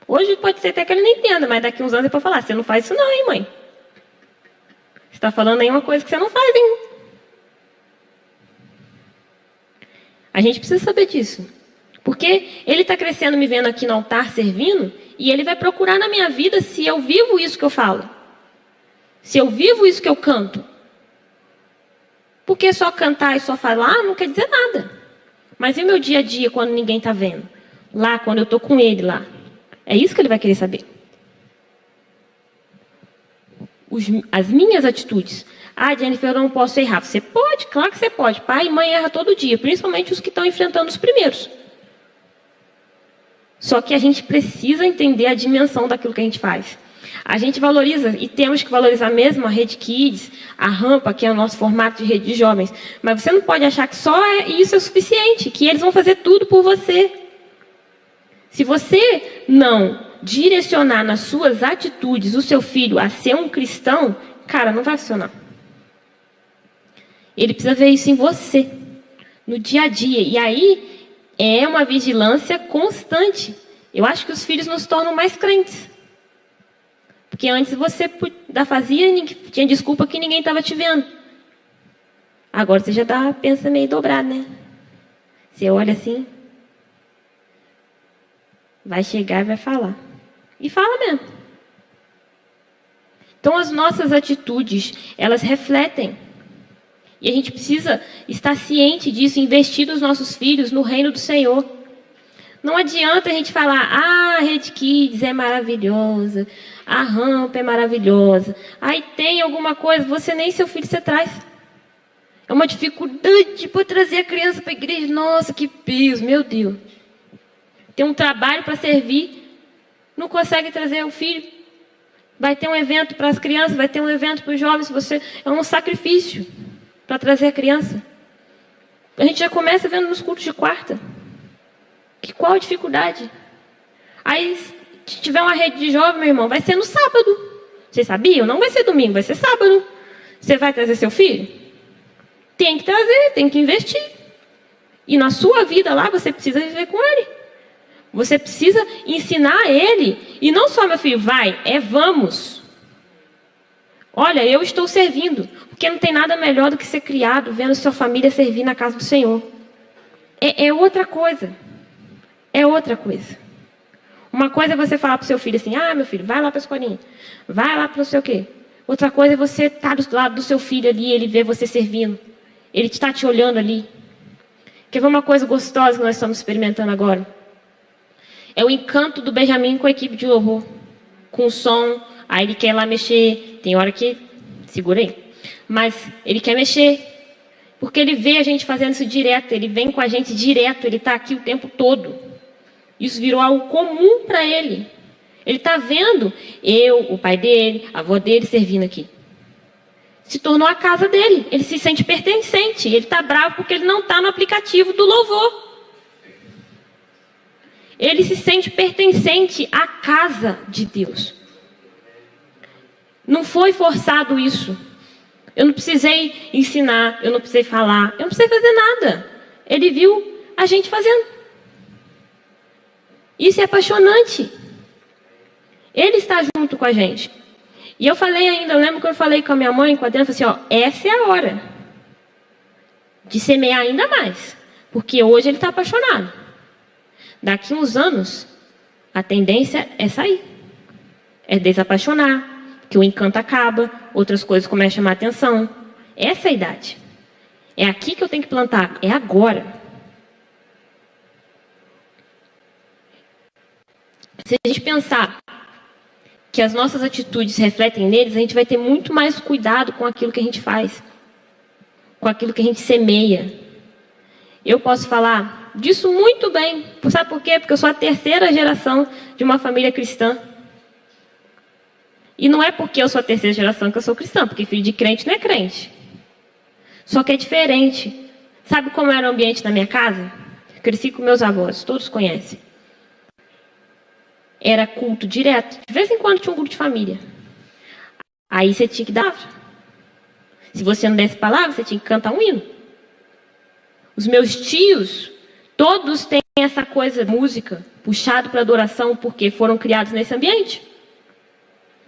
Hoje pode ser até que ele não entenda, mas daqui uns anos ele pode falar, você não faz isso não, hein, mãe? Você está falando aí uma coisa que você não faz, hein? A gente precisa saber disso. Porque ele está crescendo me vendo aqui no altar servindo, e ele vai procurar na minha vida se eu vivo isso que eu falo. Se eu vivo isso que eu canto. Porque só cantar e só falar não quer dizer nada. Mas e o meu dia a dia quando ninguém está vendo? Lá, quando eu estou com ele lá. É isso que ele vai querer saber. As minhas atitudes. Ah, Jennifer, eu não posso errar. Você pode, claro que você pode. Pai e mãe erram todo dia. Principalmente os que estão enfrentando os primeiros. Só que a gente precisa entender a dimensão daquilo que a gente faz. A gente valoriza, e temos que valorizar mesmo a Rede Kids, a Rampa, que é o nosso formato de rede de jovens. Mas você não pode achar que só isso é suficiente, que eles vão fazer tudo por você. Se você não direcionar nas suas atitudes o seu filho a ser um cristão, cara, não vai funcionar. Ele precisa ver isso em você, no dia a dia. E aí é uma vigilância constante. Eu acho que os filhos nos tornam mais crentes. Porque antes você fazia e tinha desculpa que ninguém estava te vendo. Agora você já pensa meio dobrado, né? Você olha assim, vai chegar e vai falar. E fala mesmo. Então as nossas atitudes, elas refletem. E a gente precisa estar ciente disso, investir nos nossos filhos no reino do Senhor. Não adianta a gente falar, a Rede Kids é maravilhosa, a Rampa é maravilhosa, aí tem alguma coisa, você nem seu filho você traz. É uma dificuldade para trazer a criança para a igreja, nossa, que peso, meu Deus. Tem um trabalho para servir, não consegue trazer o filho. Vai ter um evento para as crianças, vai ter um evento para os jovens, é um sacrifício para trazer a criança. A gente já começa vendo nos cultos de quarta. Qual a dificuldade? Aí, se tiver uma rede de jovem, meu irmão, vai ser no sábado. Vocês sabiam? Não vai ser domingo, vai ser sábado. Você vai trazer seu filho? Tem que trazer, tem que investir. E na sua vida lá, você precisa viver com ele. Você precisa ensinar ele. E não só, meu filho, vai, vamos. Olha, eu estou servindo. Porque não tem nada melhor do que ser criado, vendo sua família servir na casa do Senhor. É outra coisa. É outra coisa. Uma coisa é você falar para o seu filho assim, meu filho, vai lá para a escolinha. Vai lá para não sei o quê. Outra coisa é você estar do lado do seu filho ali, ele ver você servindo. Ele está te olhando ali. Quer ver uma coisa gostosa que nós estamos experimentando agora? É o encanto do Benjamin com a equipe de louvor. Com o som, aí ele quer ir lá mexer. Tem hora que... Segura aí. Mas ele quer mexer. Porque ele vê a gente fazendo isso direto. Ele vem com a gente direto. Ele está aqui o tempo todo. Isso virou algo comum para ele. Ele está vendo eu, o pai dele, a avó dele servindo aqui. Se tornou a casa dele. Ele se sente pertencente. Ele está bravo porque ele não está no aplicativo do louvor. Ele se sente pertencente à casa de Deus. Não foi forçado isso. Eu não precisei ensinar, eu não precisei falar, eu não precisei fazer nada. Ele viu a gente fazendo. Isso é apaixonante. Ele está junto com a gente. E eu falei ainda, eu lembro que eu falei com a minha mãe, com a Adriana, eu falei assim, essa é a hora de semear ainda mais. Porque hoje ele está apaixonado. Daqui uns anos, a tendência é sair. É desapaixonar, que o encanto acaba, outras coisas começam a chamar a atenção. Essa é a idade. É aqui que eu tenho que plantar, é agora. Se a gente pensar que as nossas atitudes refletem neles, a gente vai ter muito mais cuidado com aquilo que a gente faz, com aquilo que a gente semeia. Eu posso falar disso muito bem. Sabe por quê? Porque eu sou a terceira geração de uma família cristã. E não é porque eu sou a terceira geração que eu sou cristã, porque filho de crente não é crente. Só que é diferente. Sabe como era o ambiente na minha casa? Eu cresci com meus avós, todos conhecem. Era culto direto. De vez em quando tinha um culto de família. Aí você tinha que dar. Se você não desse palavra, você tinha que cantar um hino. Os meus tios, todos têm essa coisa, música, puxado para adoração, porque foram criados nesse ambiente.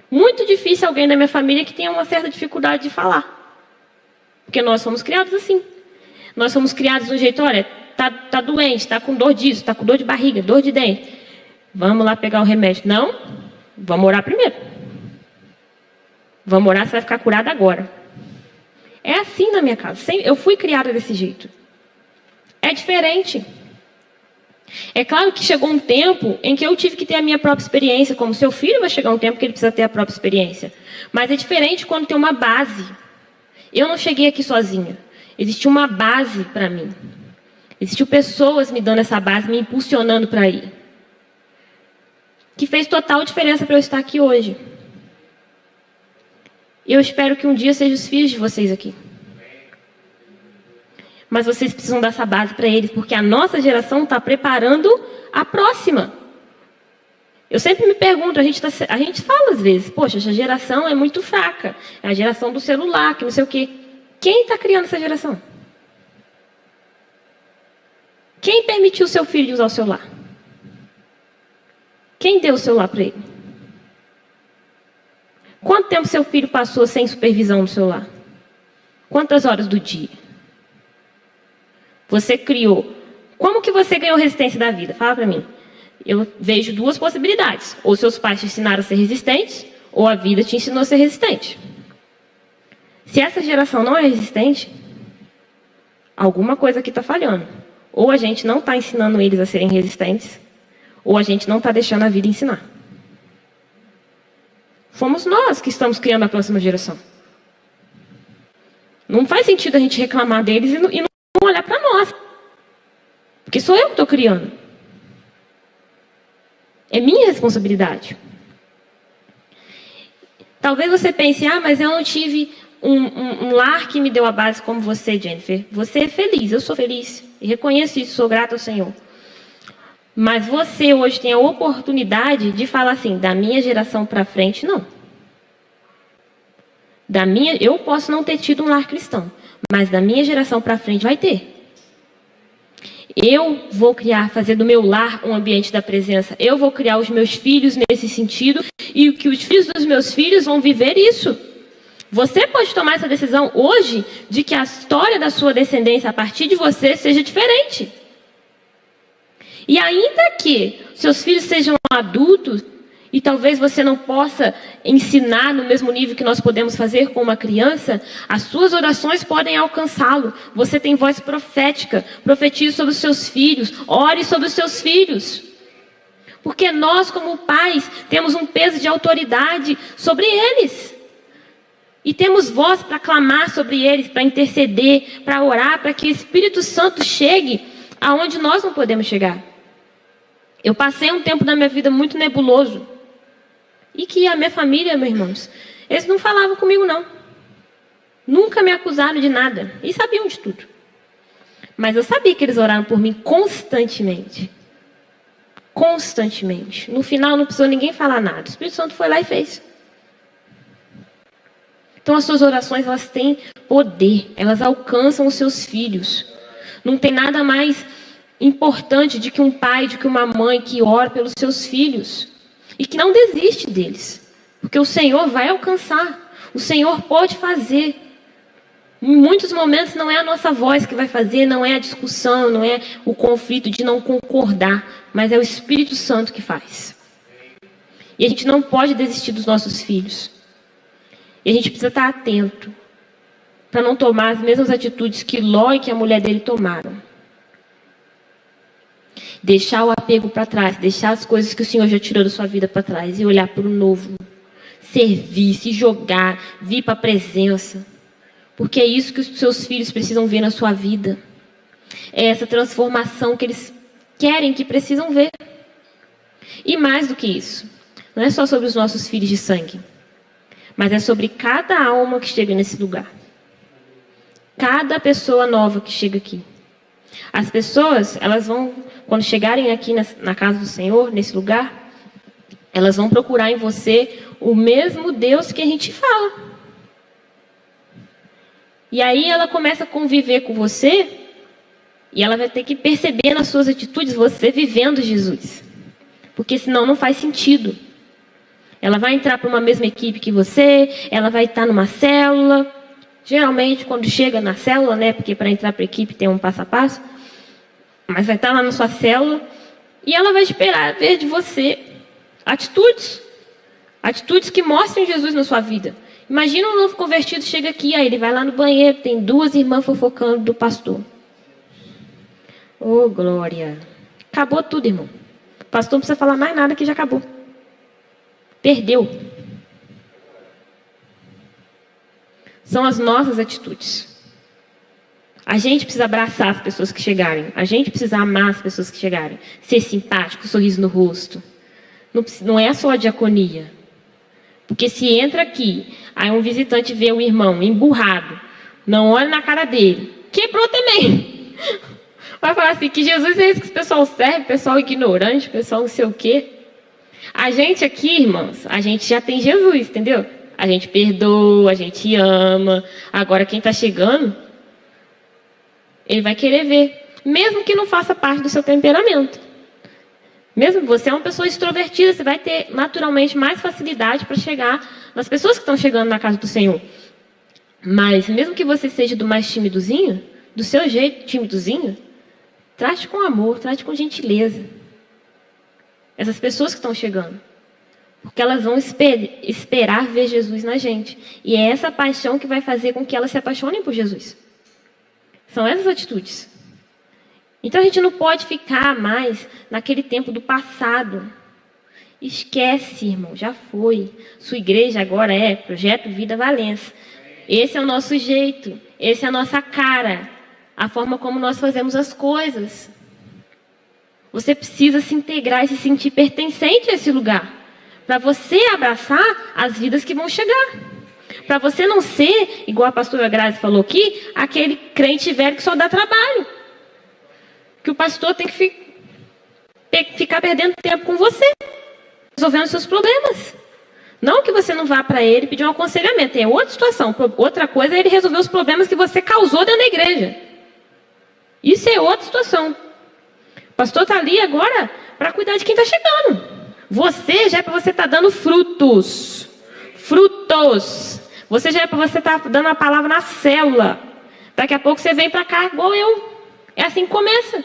Muito difícil alguém da minha família que tenha uma certa dificuldade de falar. Porque nós somos criados assim. Nós somos criados de um jeito, olha, tá doente, tá com dor disso, tá com dor de barriga, dor de dente. Vamos lá pegar o remédio. Não, vamos orar primeiro. Vamos orar, você vai ficar curada agora. É assim na minha casa. Eu fui criada desse jeito. É diferente. É claro que chegou um tempo em que eu tive que ter a minha própria experiência. Como seu filho vai chegar um tempo que ele precisa ter a própria experiência. Mas é diferente quando tem uma base. Eu não cheguei aqui sozinha. Existiu uma base para mim. Existiu pessoas me dando essa base, me impulsionando para ir. Que fez total diferença para eu estar aqui hoje. Eu espero que um dia sejam os filhos de vocês aqui. Mas vocês precisam dar essa base para eles, porque a nossa geração está preparando a próxima. Eu sempre me pergunto, a gente fala às vezes, poxa, essa geração é muito fraca. É a geração do celular, que não sei o quê. Quem está criando essa geração? Quem permitiu o seu filho usar o celular? Quem deu o celular para ele? Quanto tempo seu filho passou sem supervisão no celular? Quantas horas do dia? Você criou. Como que você ganhou resistência da vida? Fala para mim. Eu vejo duas possibilidades. Ou seus pais te ensinaram a ser resistente, ou a vida te ensinou a ser resistente. Se essa geração não é resistente, alguma coisa aqui está falhando. Ou a gente não está ensinando eles a serem resistentes, ou a gente não está deixando a vida ensinar. Fomos nós que estamos criando a próxima geração. Não faz sentido a gente reclamar deles e não olhar para nós. Porque sou eu que estou criando. É minha responsabilidade. Talvez você pense, mas eu não tive um lar que me deu a base como você, Jennifer. Você é feliz, eu sou feliz. E reconheço isso, sou grata ao Senhor. Mas você hoje tem a oportunidade de falar assim, da minha geração para frente, não. Eu posso não ter tido um lar cristão, mas da minha geração para frente vai ter. Eu vou fazer do meu lar um ambiente da presença. Eu vou criar os meus filhos nesse sentido e que os filhos dos meus filhos vão viver isso. Você pode tomar essa decisão hoje de que a história da sua descendência a partir de você seja diferente. E ainda que seus filhos sejam adultos, e talvez você não possa ensinar no mesmo nível que nós podemos fazer com uma criança, as suas orações podem alcançá-lo. Você tem voz profética, profetize sobre os seus filhos, ore sobre os seus filhos. Porque nós, como pais, temos um peso de autoridade sobre eles. E temos voz para clamar sobre eles, para interceder, para orar, para que o Espírito Santo chegue aonde nós não podemos chegar. Eu passei um tempo da minha vida muito nebuloso. E que a minha família, meus irmãos, eles não falavam comigo, não. Nunca me acusaram de nada. E sabiam de tudo. Mas eu sabia que eles oraram por mim constantemente. Constantemente. No final não precisou ninguém falar nada. O Espírito Santo foi lá e fez. Então as suas orações, elas têm poder. Elas alcançam os seus filhos. Não tem nada mais importante de que um pai, de que uma mãe que ora pelos seus filhos e que não desiste deles, porque o Senhor vai alcançar, o Senhor pode fazer. Em muitos momentos não é a nossa voz que vai fazer, não é a discussão, não é o conflito de não concordar, mas é o Espírito Santo que faz. E a gente não pode desistir dos nossos filhos. E a gente precisa estar atento para não tomar as mesmas atitudes que Ló e que a mulher dele tomaram. Deixar o apego para trás, deixar as coisas que o Senhor já tirou da sua vida para trás e olhar para o novo. Servir, se jogar, vir para a presença. Porque é isso que os seus filhos precisam ver na sua vida. É essa transformação que eles querem, que precisam ver. E mais do que isso, não é só sobre os nossos filhos de sangue, mas é sobre cada alma que chega nesse lugar. Cada pessoa nova que chega aqui. As pessoas, elas vão, quando chegarem aqui na casa do Senhor, nesse lugar, elas vão procurar em você o mesmo Deus que a gente fala. E aí ela começa a conviver com você e ela vai ter que perceber nas suas atitudes você vivendo Jesus. Porque senão não faz sentido. Ela vai entrar para uma mesma equipe que você, ela vai estar numa célula. Geralmente quando chega na célula, né, porque para entrar para a equipe tem um passo a passo, mas vai estar lá na sua célula e ela vai esperar ver de você atitudes que mostrem Jesus na sua vida. Imagina um novo convertido chega aqui, aí ele vai lá no banheiro, tem 2 irmãs fofocando do pastor. Oh, glória! Acabou tudo, irmão. O pastor não precisa falar mais nada que já acabou. Perdeu. São as nossas atitudes. A gente precisa abraçar as pessoas que chegarem. A gente precisa amar as pessoas que chegarem. Ser simpático, sorriso no rosto. Não é só a diaconia. Porque se entra aqui, aí um visitante vê o irmão emburrado, não olha na cara dele, quebrou também. Vai falar assim, que Jesus é esse que o pessoal serve, pessoal ignorante, pessoal não sei o quê. A gente aqui, irmãos, a gente já tem Jesus, entendeu? A gente perdoa, a gente ama. Agora quem está chegando, ele vai querer ver, mesmo que não faça parte do seu temperamento. Mesmo que você é uma pessoa extrovertida, você vai ter naturalmente mais facilidade para chegar nas pessoas que estão chegando na casa do Senhor. Mas mesmo que você seja do mais timidozinho, do seu jeito timidozinho, trate com amor, trate com gentileza. Essas pessoas que estão chegando. Porque elas vão esperar ver Jesus na gente. E é essa paixão que vai fazer com que elas se apaixonem por Jesus. São essas atitudes. Então a gente não pode ficar mais naquele tempo do passado. Esquece, irmão, já foi. Sua igreja agora é Projeto Vida Valença. Esse é o nosso jeito, essa é a nossa cara, a forma como nós fazemos as coisas. Você precisa se integrar e se sentir pertencente a esse lugar, para você abraçar as vidas que vão chegar. Para você não ser, igual a pastora Grazi falou aqui, aquele crente velho que só dá trabalho. Que o pastor tem que ficar perdendo tempo com você, resolvendo seus problemas. Não que você não vá para ele pedir um aconselhamento, é outra situação. Outra coisa é ele resolver os problemas que você causou dentro da igreja. Isso é outra situação. O pastor está ali agora para cuidar de quem está chegando. Você já é para você estar dando frutos. Frutos. Você já é para você estar dando a palavra na célula. Daqui a pouco você vem para cá igual eu. É assim que começa.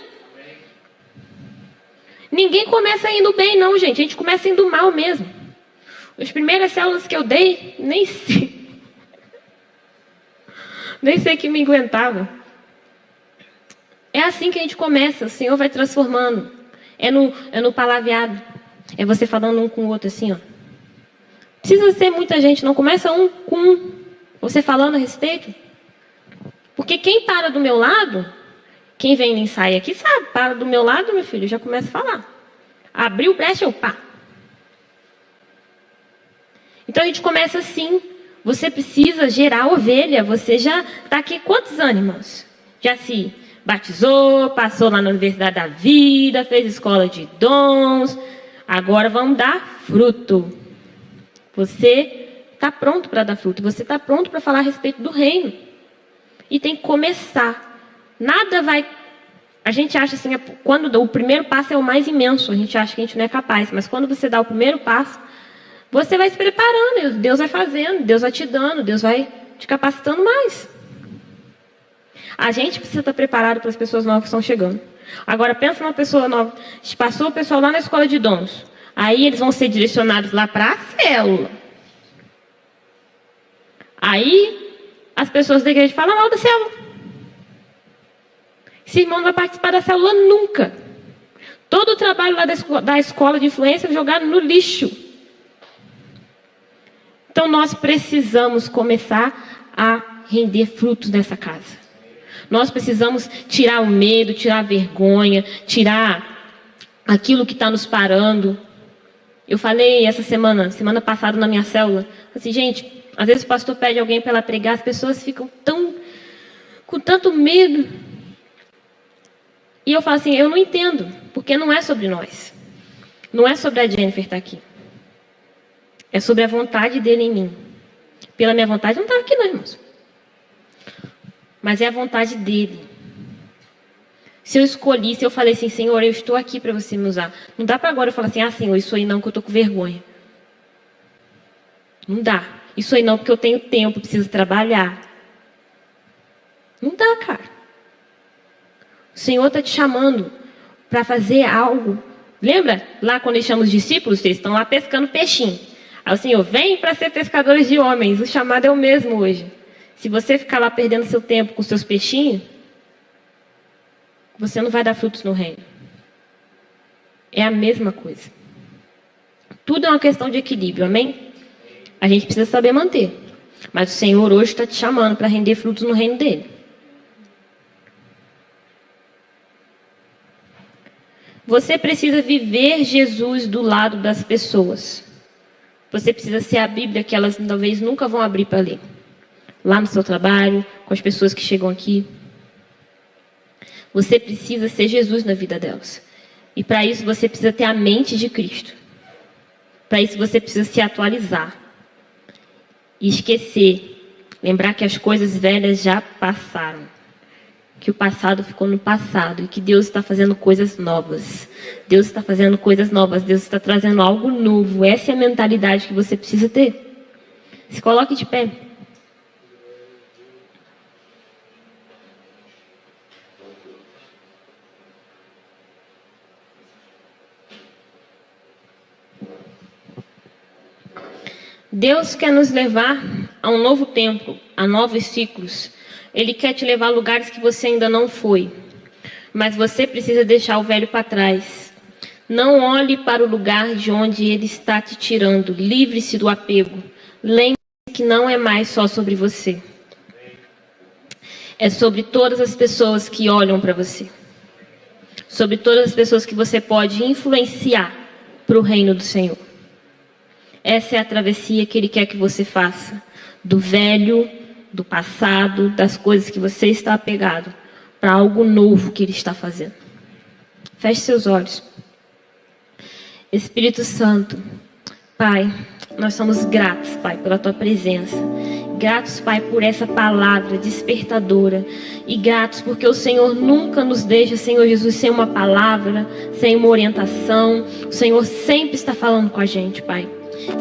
Ninguém começa indo bem, não, gente. A gente começa indo mal mesmo. As primeiras células que eu dei, nem sei. Nem sei que me aguentava. É assim que a gente começa. O Senhor vai transformando. É no palavreado. É você falando um com o outro assim, ó. Precisa ser muita gente. Não começa um com um. Você falando a respeito. Porque quem para do meu lado... Quem vem no ensaio aqui sabe, para do meu lado, meu filho, já começa a falar. Abriu brecha, eu pá. Então a gente começa assim. Você precisa gerar ovelha. Você já está aqui quantos anos, irmãos? Já se batizou, passou lá na Universidade da Vida, fez escola de dons. Agora vamos dar fruto. Você está pronto para dar fruto. Você está pronto para falar a respeito do reino. E tem que começar. Nada vai A gente acha assim, quando o primeiro passo é o mais imenso, a gente acha que a gente não é capaz. Mas quando você dá o primeiro passo, você vai se preparando, Deus vai fazendo, Deus vai te dando, Deus vai te capacitando mais. A gente precisa estar preparado para as pessoas novas que estão chegando. Agora pensa numa pessoa nova, a gente passou o pessoal lá na escola de dons. Aí eles vão ser direcionados lá para a célula. Aí as pessoas da igreja falam mal da célula. Esse irmão não vai participar da célula nunca. Todo o trabalho lá da escola de influência é jogado no lixo. Então nós precisamos começar a render frutos nessa casa. Nós precisamos tirar o medo, tirar a vergonha, tirar aquilo que está nos parando. Eu falei essa semana passada na minha célula, assim, gente, às vezes o pastor pede alguém para ela pregar, as pessoas ficam com tanto medo. E eu falo assim, eu não entendo, porque não é sobre nós. Não é sobre a Jennifer estar aqui. É sobre a vontade dele em mim. Pela minha vontade, eu não estava aqui não, irmãos. Mas é a vontade dele. Se eu escolhi, se eu falei assim, Senhor, eu estou aqui para você me usar. Não dá para agora eu falar assim, Senhor, isso aí não, que eu estou com vergonha. Não dá. Isso aí não, porque eu tenho tempo, preciso trabalhar. Não dá, cara. O Senhor está te chamando para fazer algo. Lembra lá quando ele chama os discípulos? Eles estão lá pescando peixinho. Aí o Senhor, vem para ser pescadores de homens. O chamado é o mesmo hoje. Se você ficar lá perdendo seu tempo com seus peixinhos, você não vai dar frutos no reino. É a mesma coisa. Tudo é uma questão de equilíbrio, amém? A gente precisa saber manter. Mas o Senhor hoje está te chamando para render frutos no reino dele. Você precisa viver Jesus do lado das pessoas. Você precisa ser a Bíblia que elas talvez nunca vão abrir para ler. Lá no seu trabalho, com as pessoas que chegam aqui. Você precisa ser Jesus na vida delas. E para isso você precisa ter a mente de Cristo. Para isso você precisa se atualizar. E esquecer. Lembrar que as coisas velhas já passaram. Que o passado ficou no passado. E que Deus está fazendo coisas novas. Deus está fazendo coisas novas. Deus está trazendo algo novo. Essa é a mentalidade que você precisa ter. Se coloque de pé. Deus quer nos levar a um novo tempo, a novos ciclos. Ele quer te levar a lugares que você ainda não foi. Mas você precisa deixar o velho para trás. Não olhe para o lugar de onde ele está te tirando. Livre-se do apego. Lembre-se que não é mais só sobre você. É sobre todas as pessoas que olham para você. Sobre todas as pessoas que você pode influenciar para o reino do Senhor. Essa é a travessia que Ele quer que você faça. Do velho, do passado, das coisas que você está apegado, para algo novo que Ele está fazendo. Feche seus olhos. Espírito Santo, Pai, nós somos gratos, Pai, pela Tua presença. Gratos, Pai, por essa palavra despertadora. E gratos porque o Senhor nunca nos deixa, Senhor Jesus, sem uma palavra, sem uma orientação. O Senhor sempre está falando com a gente, Pai.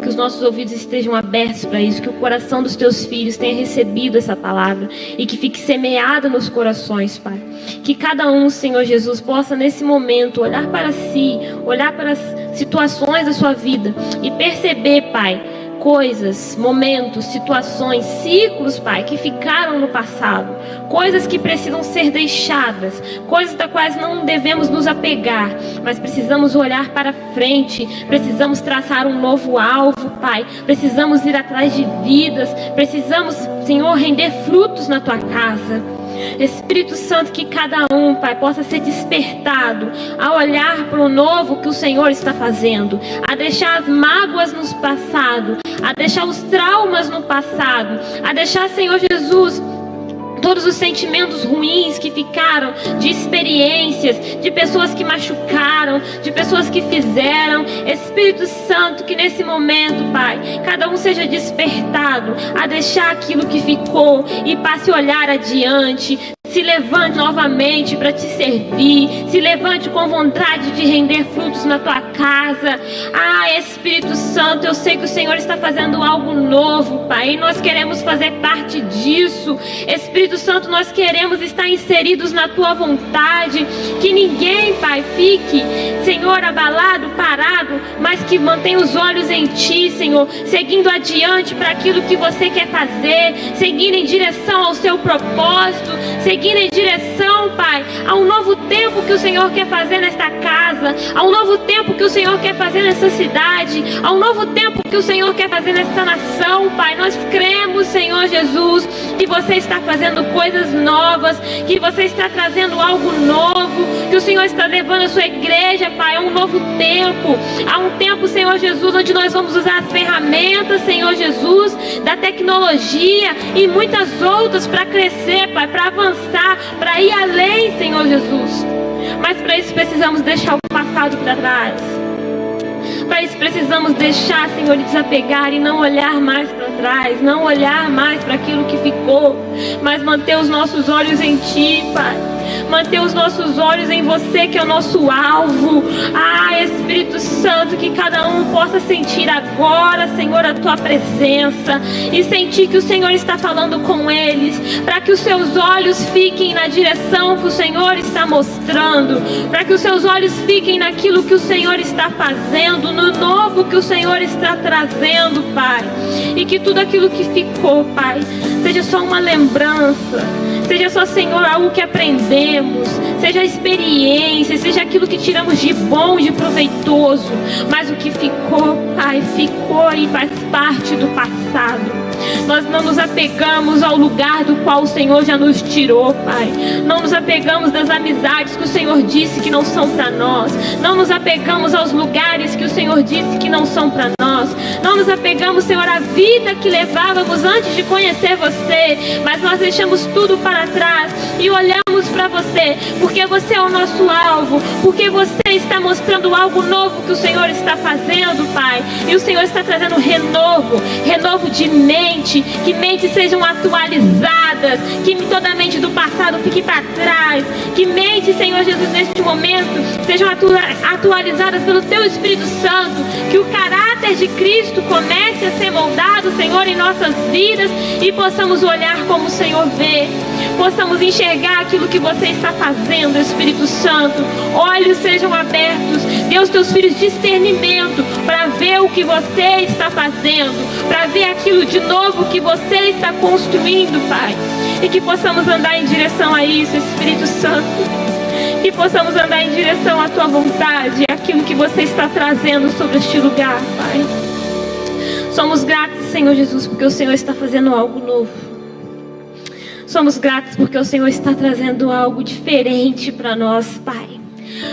Que os nossos ouvidos estejam abertos para isso, que o coração dos teus filhos tenha recebido essa palavra e que fique semeada nos corações, Pai. Que cada um, Senhor Jesus, possa nesse momento olhar para si, olhar para as situações da sua vida e perceber, Pai, coisas, momentos, situações, ciclos, Pai, que ficaram no passado, coisas que precisam ser deixadas, coisas das quais não devemos nos apegar, mas precisamos olhar para frente, precisamos traçar um novo alvo, Pai, precisamos ir atrás de vidas, precisamos, Senhor, render frutos na Tua casa. Espírito Santo, que cada um, Pai, possa ser despertado a olhar para o novo que o Senhor está fazendo, a deixar as mágoas no passado, a deixar os traumas no passado, a deixar, Senhor Jesus, todos os sentimentos ruins que ficaram de experiências, de pessoas que machucaram, de pessoas que fizeram. Espírito Santo, que nesse momento, Pai, cada um seja despertado a deixar aquilo que ficou e passe a olhar adiante. se levante novamente para te servir, se levante com vontade de render frutos na tua casa. Espírito Santo, eu sei que o Senhor está fazendo algo novo, Pai, e nós queremos fazer parte disso. Espírito Santo, nós queremos estar inseridos na tua vontade, que ninguém, Pai, fique, Senhor, abalado, parado, mas que mantenha os olhos em ti, Senhor, seguindo adiante para aquilo que você quer fazer, seguindo em direção ao seu propósito, seguindo em direção, Pai, a um novo tempo que o Senhor quer fazer nesta casa, a um novo tempo que o Senhor quer fazer nessa cidade, a um novo tempo que o Senhor quer fazer nesta nação, Pai. Nós cremos, Senhor Jesus, que você está fazendo coisas novas, que você está trazendo algo novo, que o Senhor está levando a sua igreja, Pai, a um novo tempo, a um tempo, Senhor Jesus, onde nós vamos usar as ferramentas, Senhor Jesus, da tecnologia e muitas outras para crescer, Pai, para avançar, para ir além, Senhor Jesus. Mas para isso precisamos deixar o passado para trás. Para isso precisamos deixar, Senhor, de desapegar e não olhar mais para trás, não olhar mais para aquilo que ficou, mas manter os nossos olhos em Ti, Pai. Manter os nossos olhos em você, que é o nosso alvo. Espírito Santo, que cada um possa sentir agora, Senhor, a tua presença e sentir que o Senhor está falando com eles, para que os seus olhos fiquem na direção que o Senhor está mostrando, para que os seus olhos fiquem naquilo que o Senhor está fazendo, no novo que o Senhor está trazendo, Pai. E que tudo aquilo que ficou, Pai, seja só uma lembrança, seja só, Senhor, algo que aprendemos, seja a experiência, seja aquilo que tiramos de bom, de proveitoso. Mas o que ficou, Pai, ficou e faz parte do passado. Nós não nos apegamos ao lugar do qual o Senhor já nos tirou, Pai. Não nos apegamos das amizades que o Senhor disse que não são para nós. Não nos apegamos aos lugares que o Senhor disse que não são para nós. Não nos apegamos, Senhor, à vida que levávamos antes de conhecer você. Mas nós deixamos tudo para trás e olhamos para você, porque você é o nosso alvo, porque você está mostrando algo novo que o Senhor está fazendo, Pai. E o Senhor está trazendo renovo de mente, que mentes sejam atualizadas, que toda mente do passado fique para trás, que mentes, Senhor Jesus, neste momento sejam atualizadas pelo Teu Espírito Santo, que o caráter de Cristo comece a ser moldado, Senhor, em nossas vidas, e possamos olhar como o Senhor vê, possamos enxergar aquilo que você está fazendo, Espírito Santo. Olhos sejam abertos, dê aos teus filhos discernimento para ver o que você está fazendo, para ver aquilo de novo que você está construindo, Pai. E que possamos andar em direção a isso, Espírito Santo. Que possamos andar em direção à tua vontade, aquilo que você está trazendo sobre este lugar, Pai. Somos gratos, Senhor Jesus, porque o Senhor está fazendo algo novo. Somos gratos porque o Senhor está trazendo algo diferente para nós, Pai.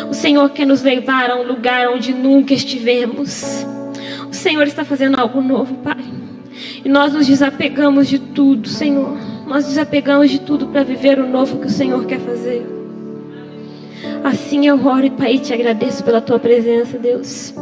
O Senhor quer nos levar a um lugar onde nunca estivemos. O Senhor está fazendo algo novo, Pai. E nós nos desapegamos de tudo, Senhor. Nós desapegamos de tudo para viver o novo que o Senhor quer fazer. Assim eu oro, Pai, e te agradeço pela tua presença, Deus.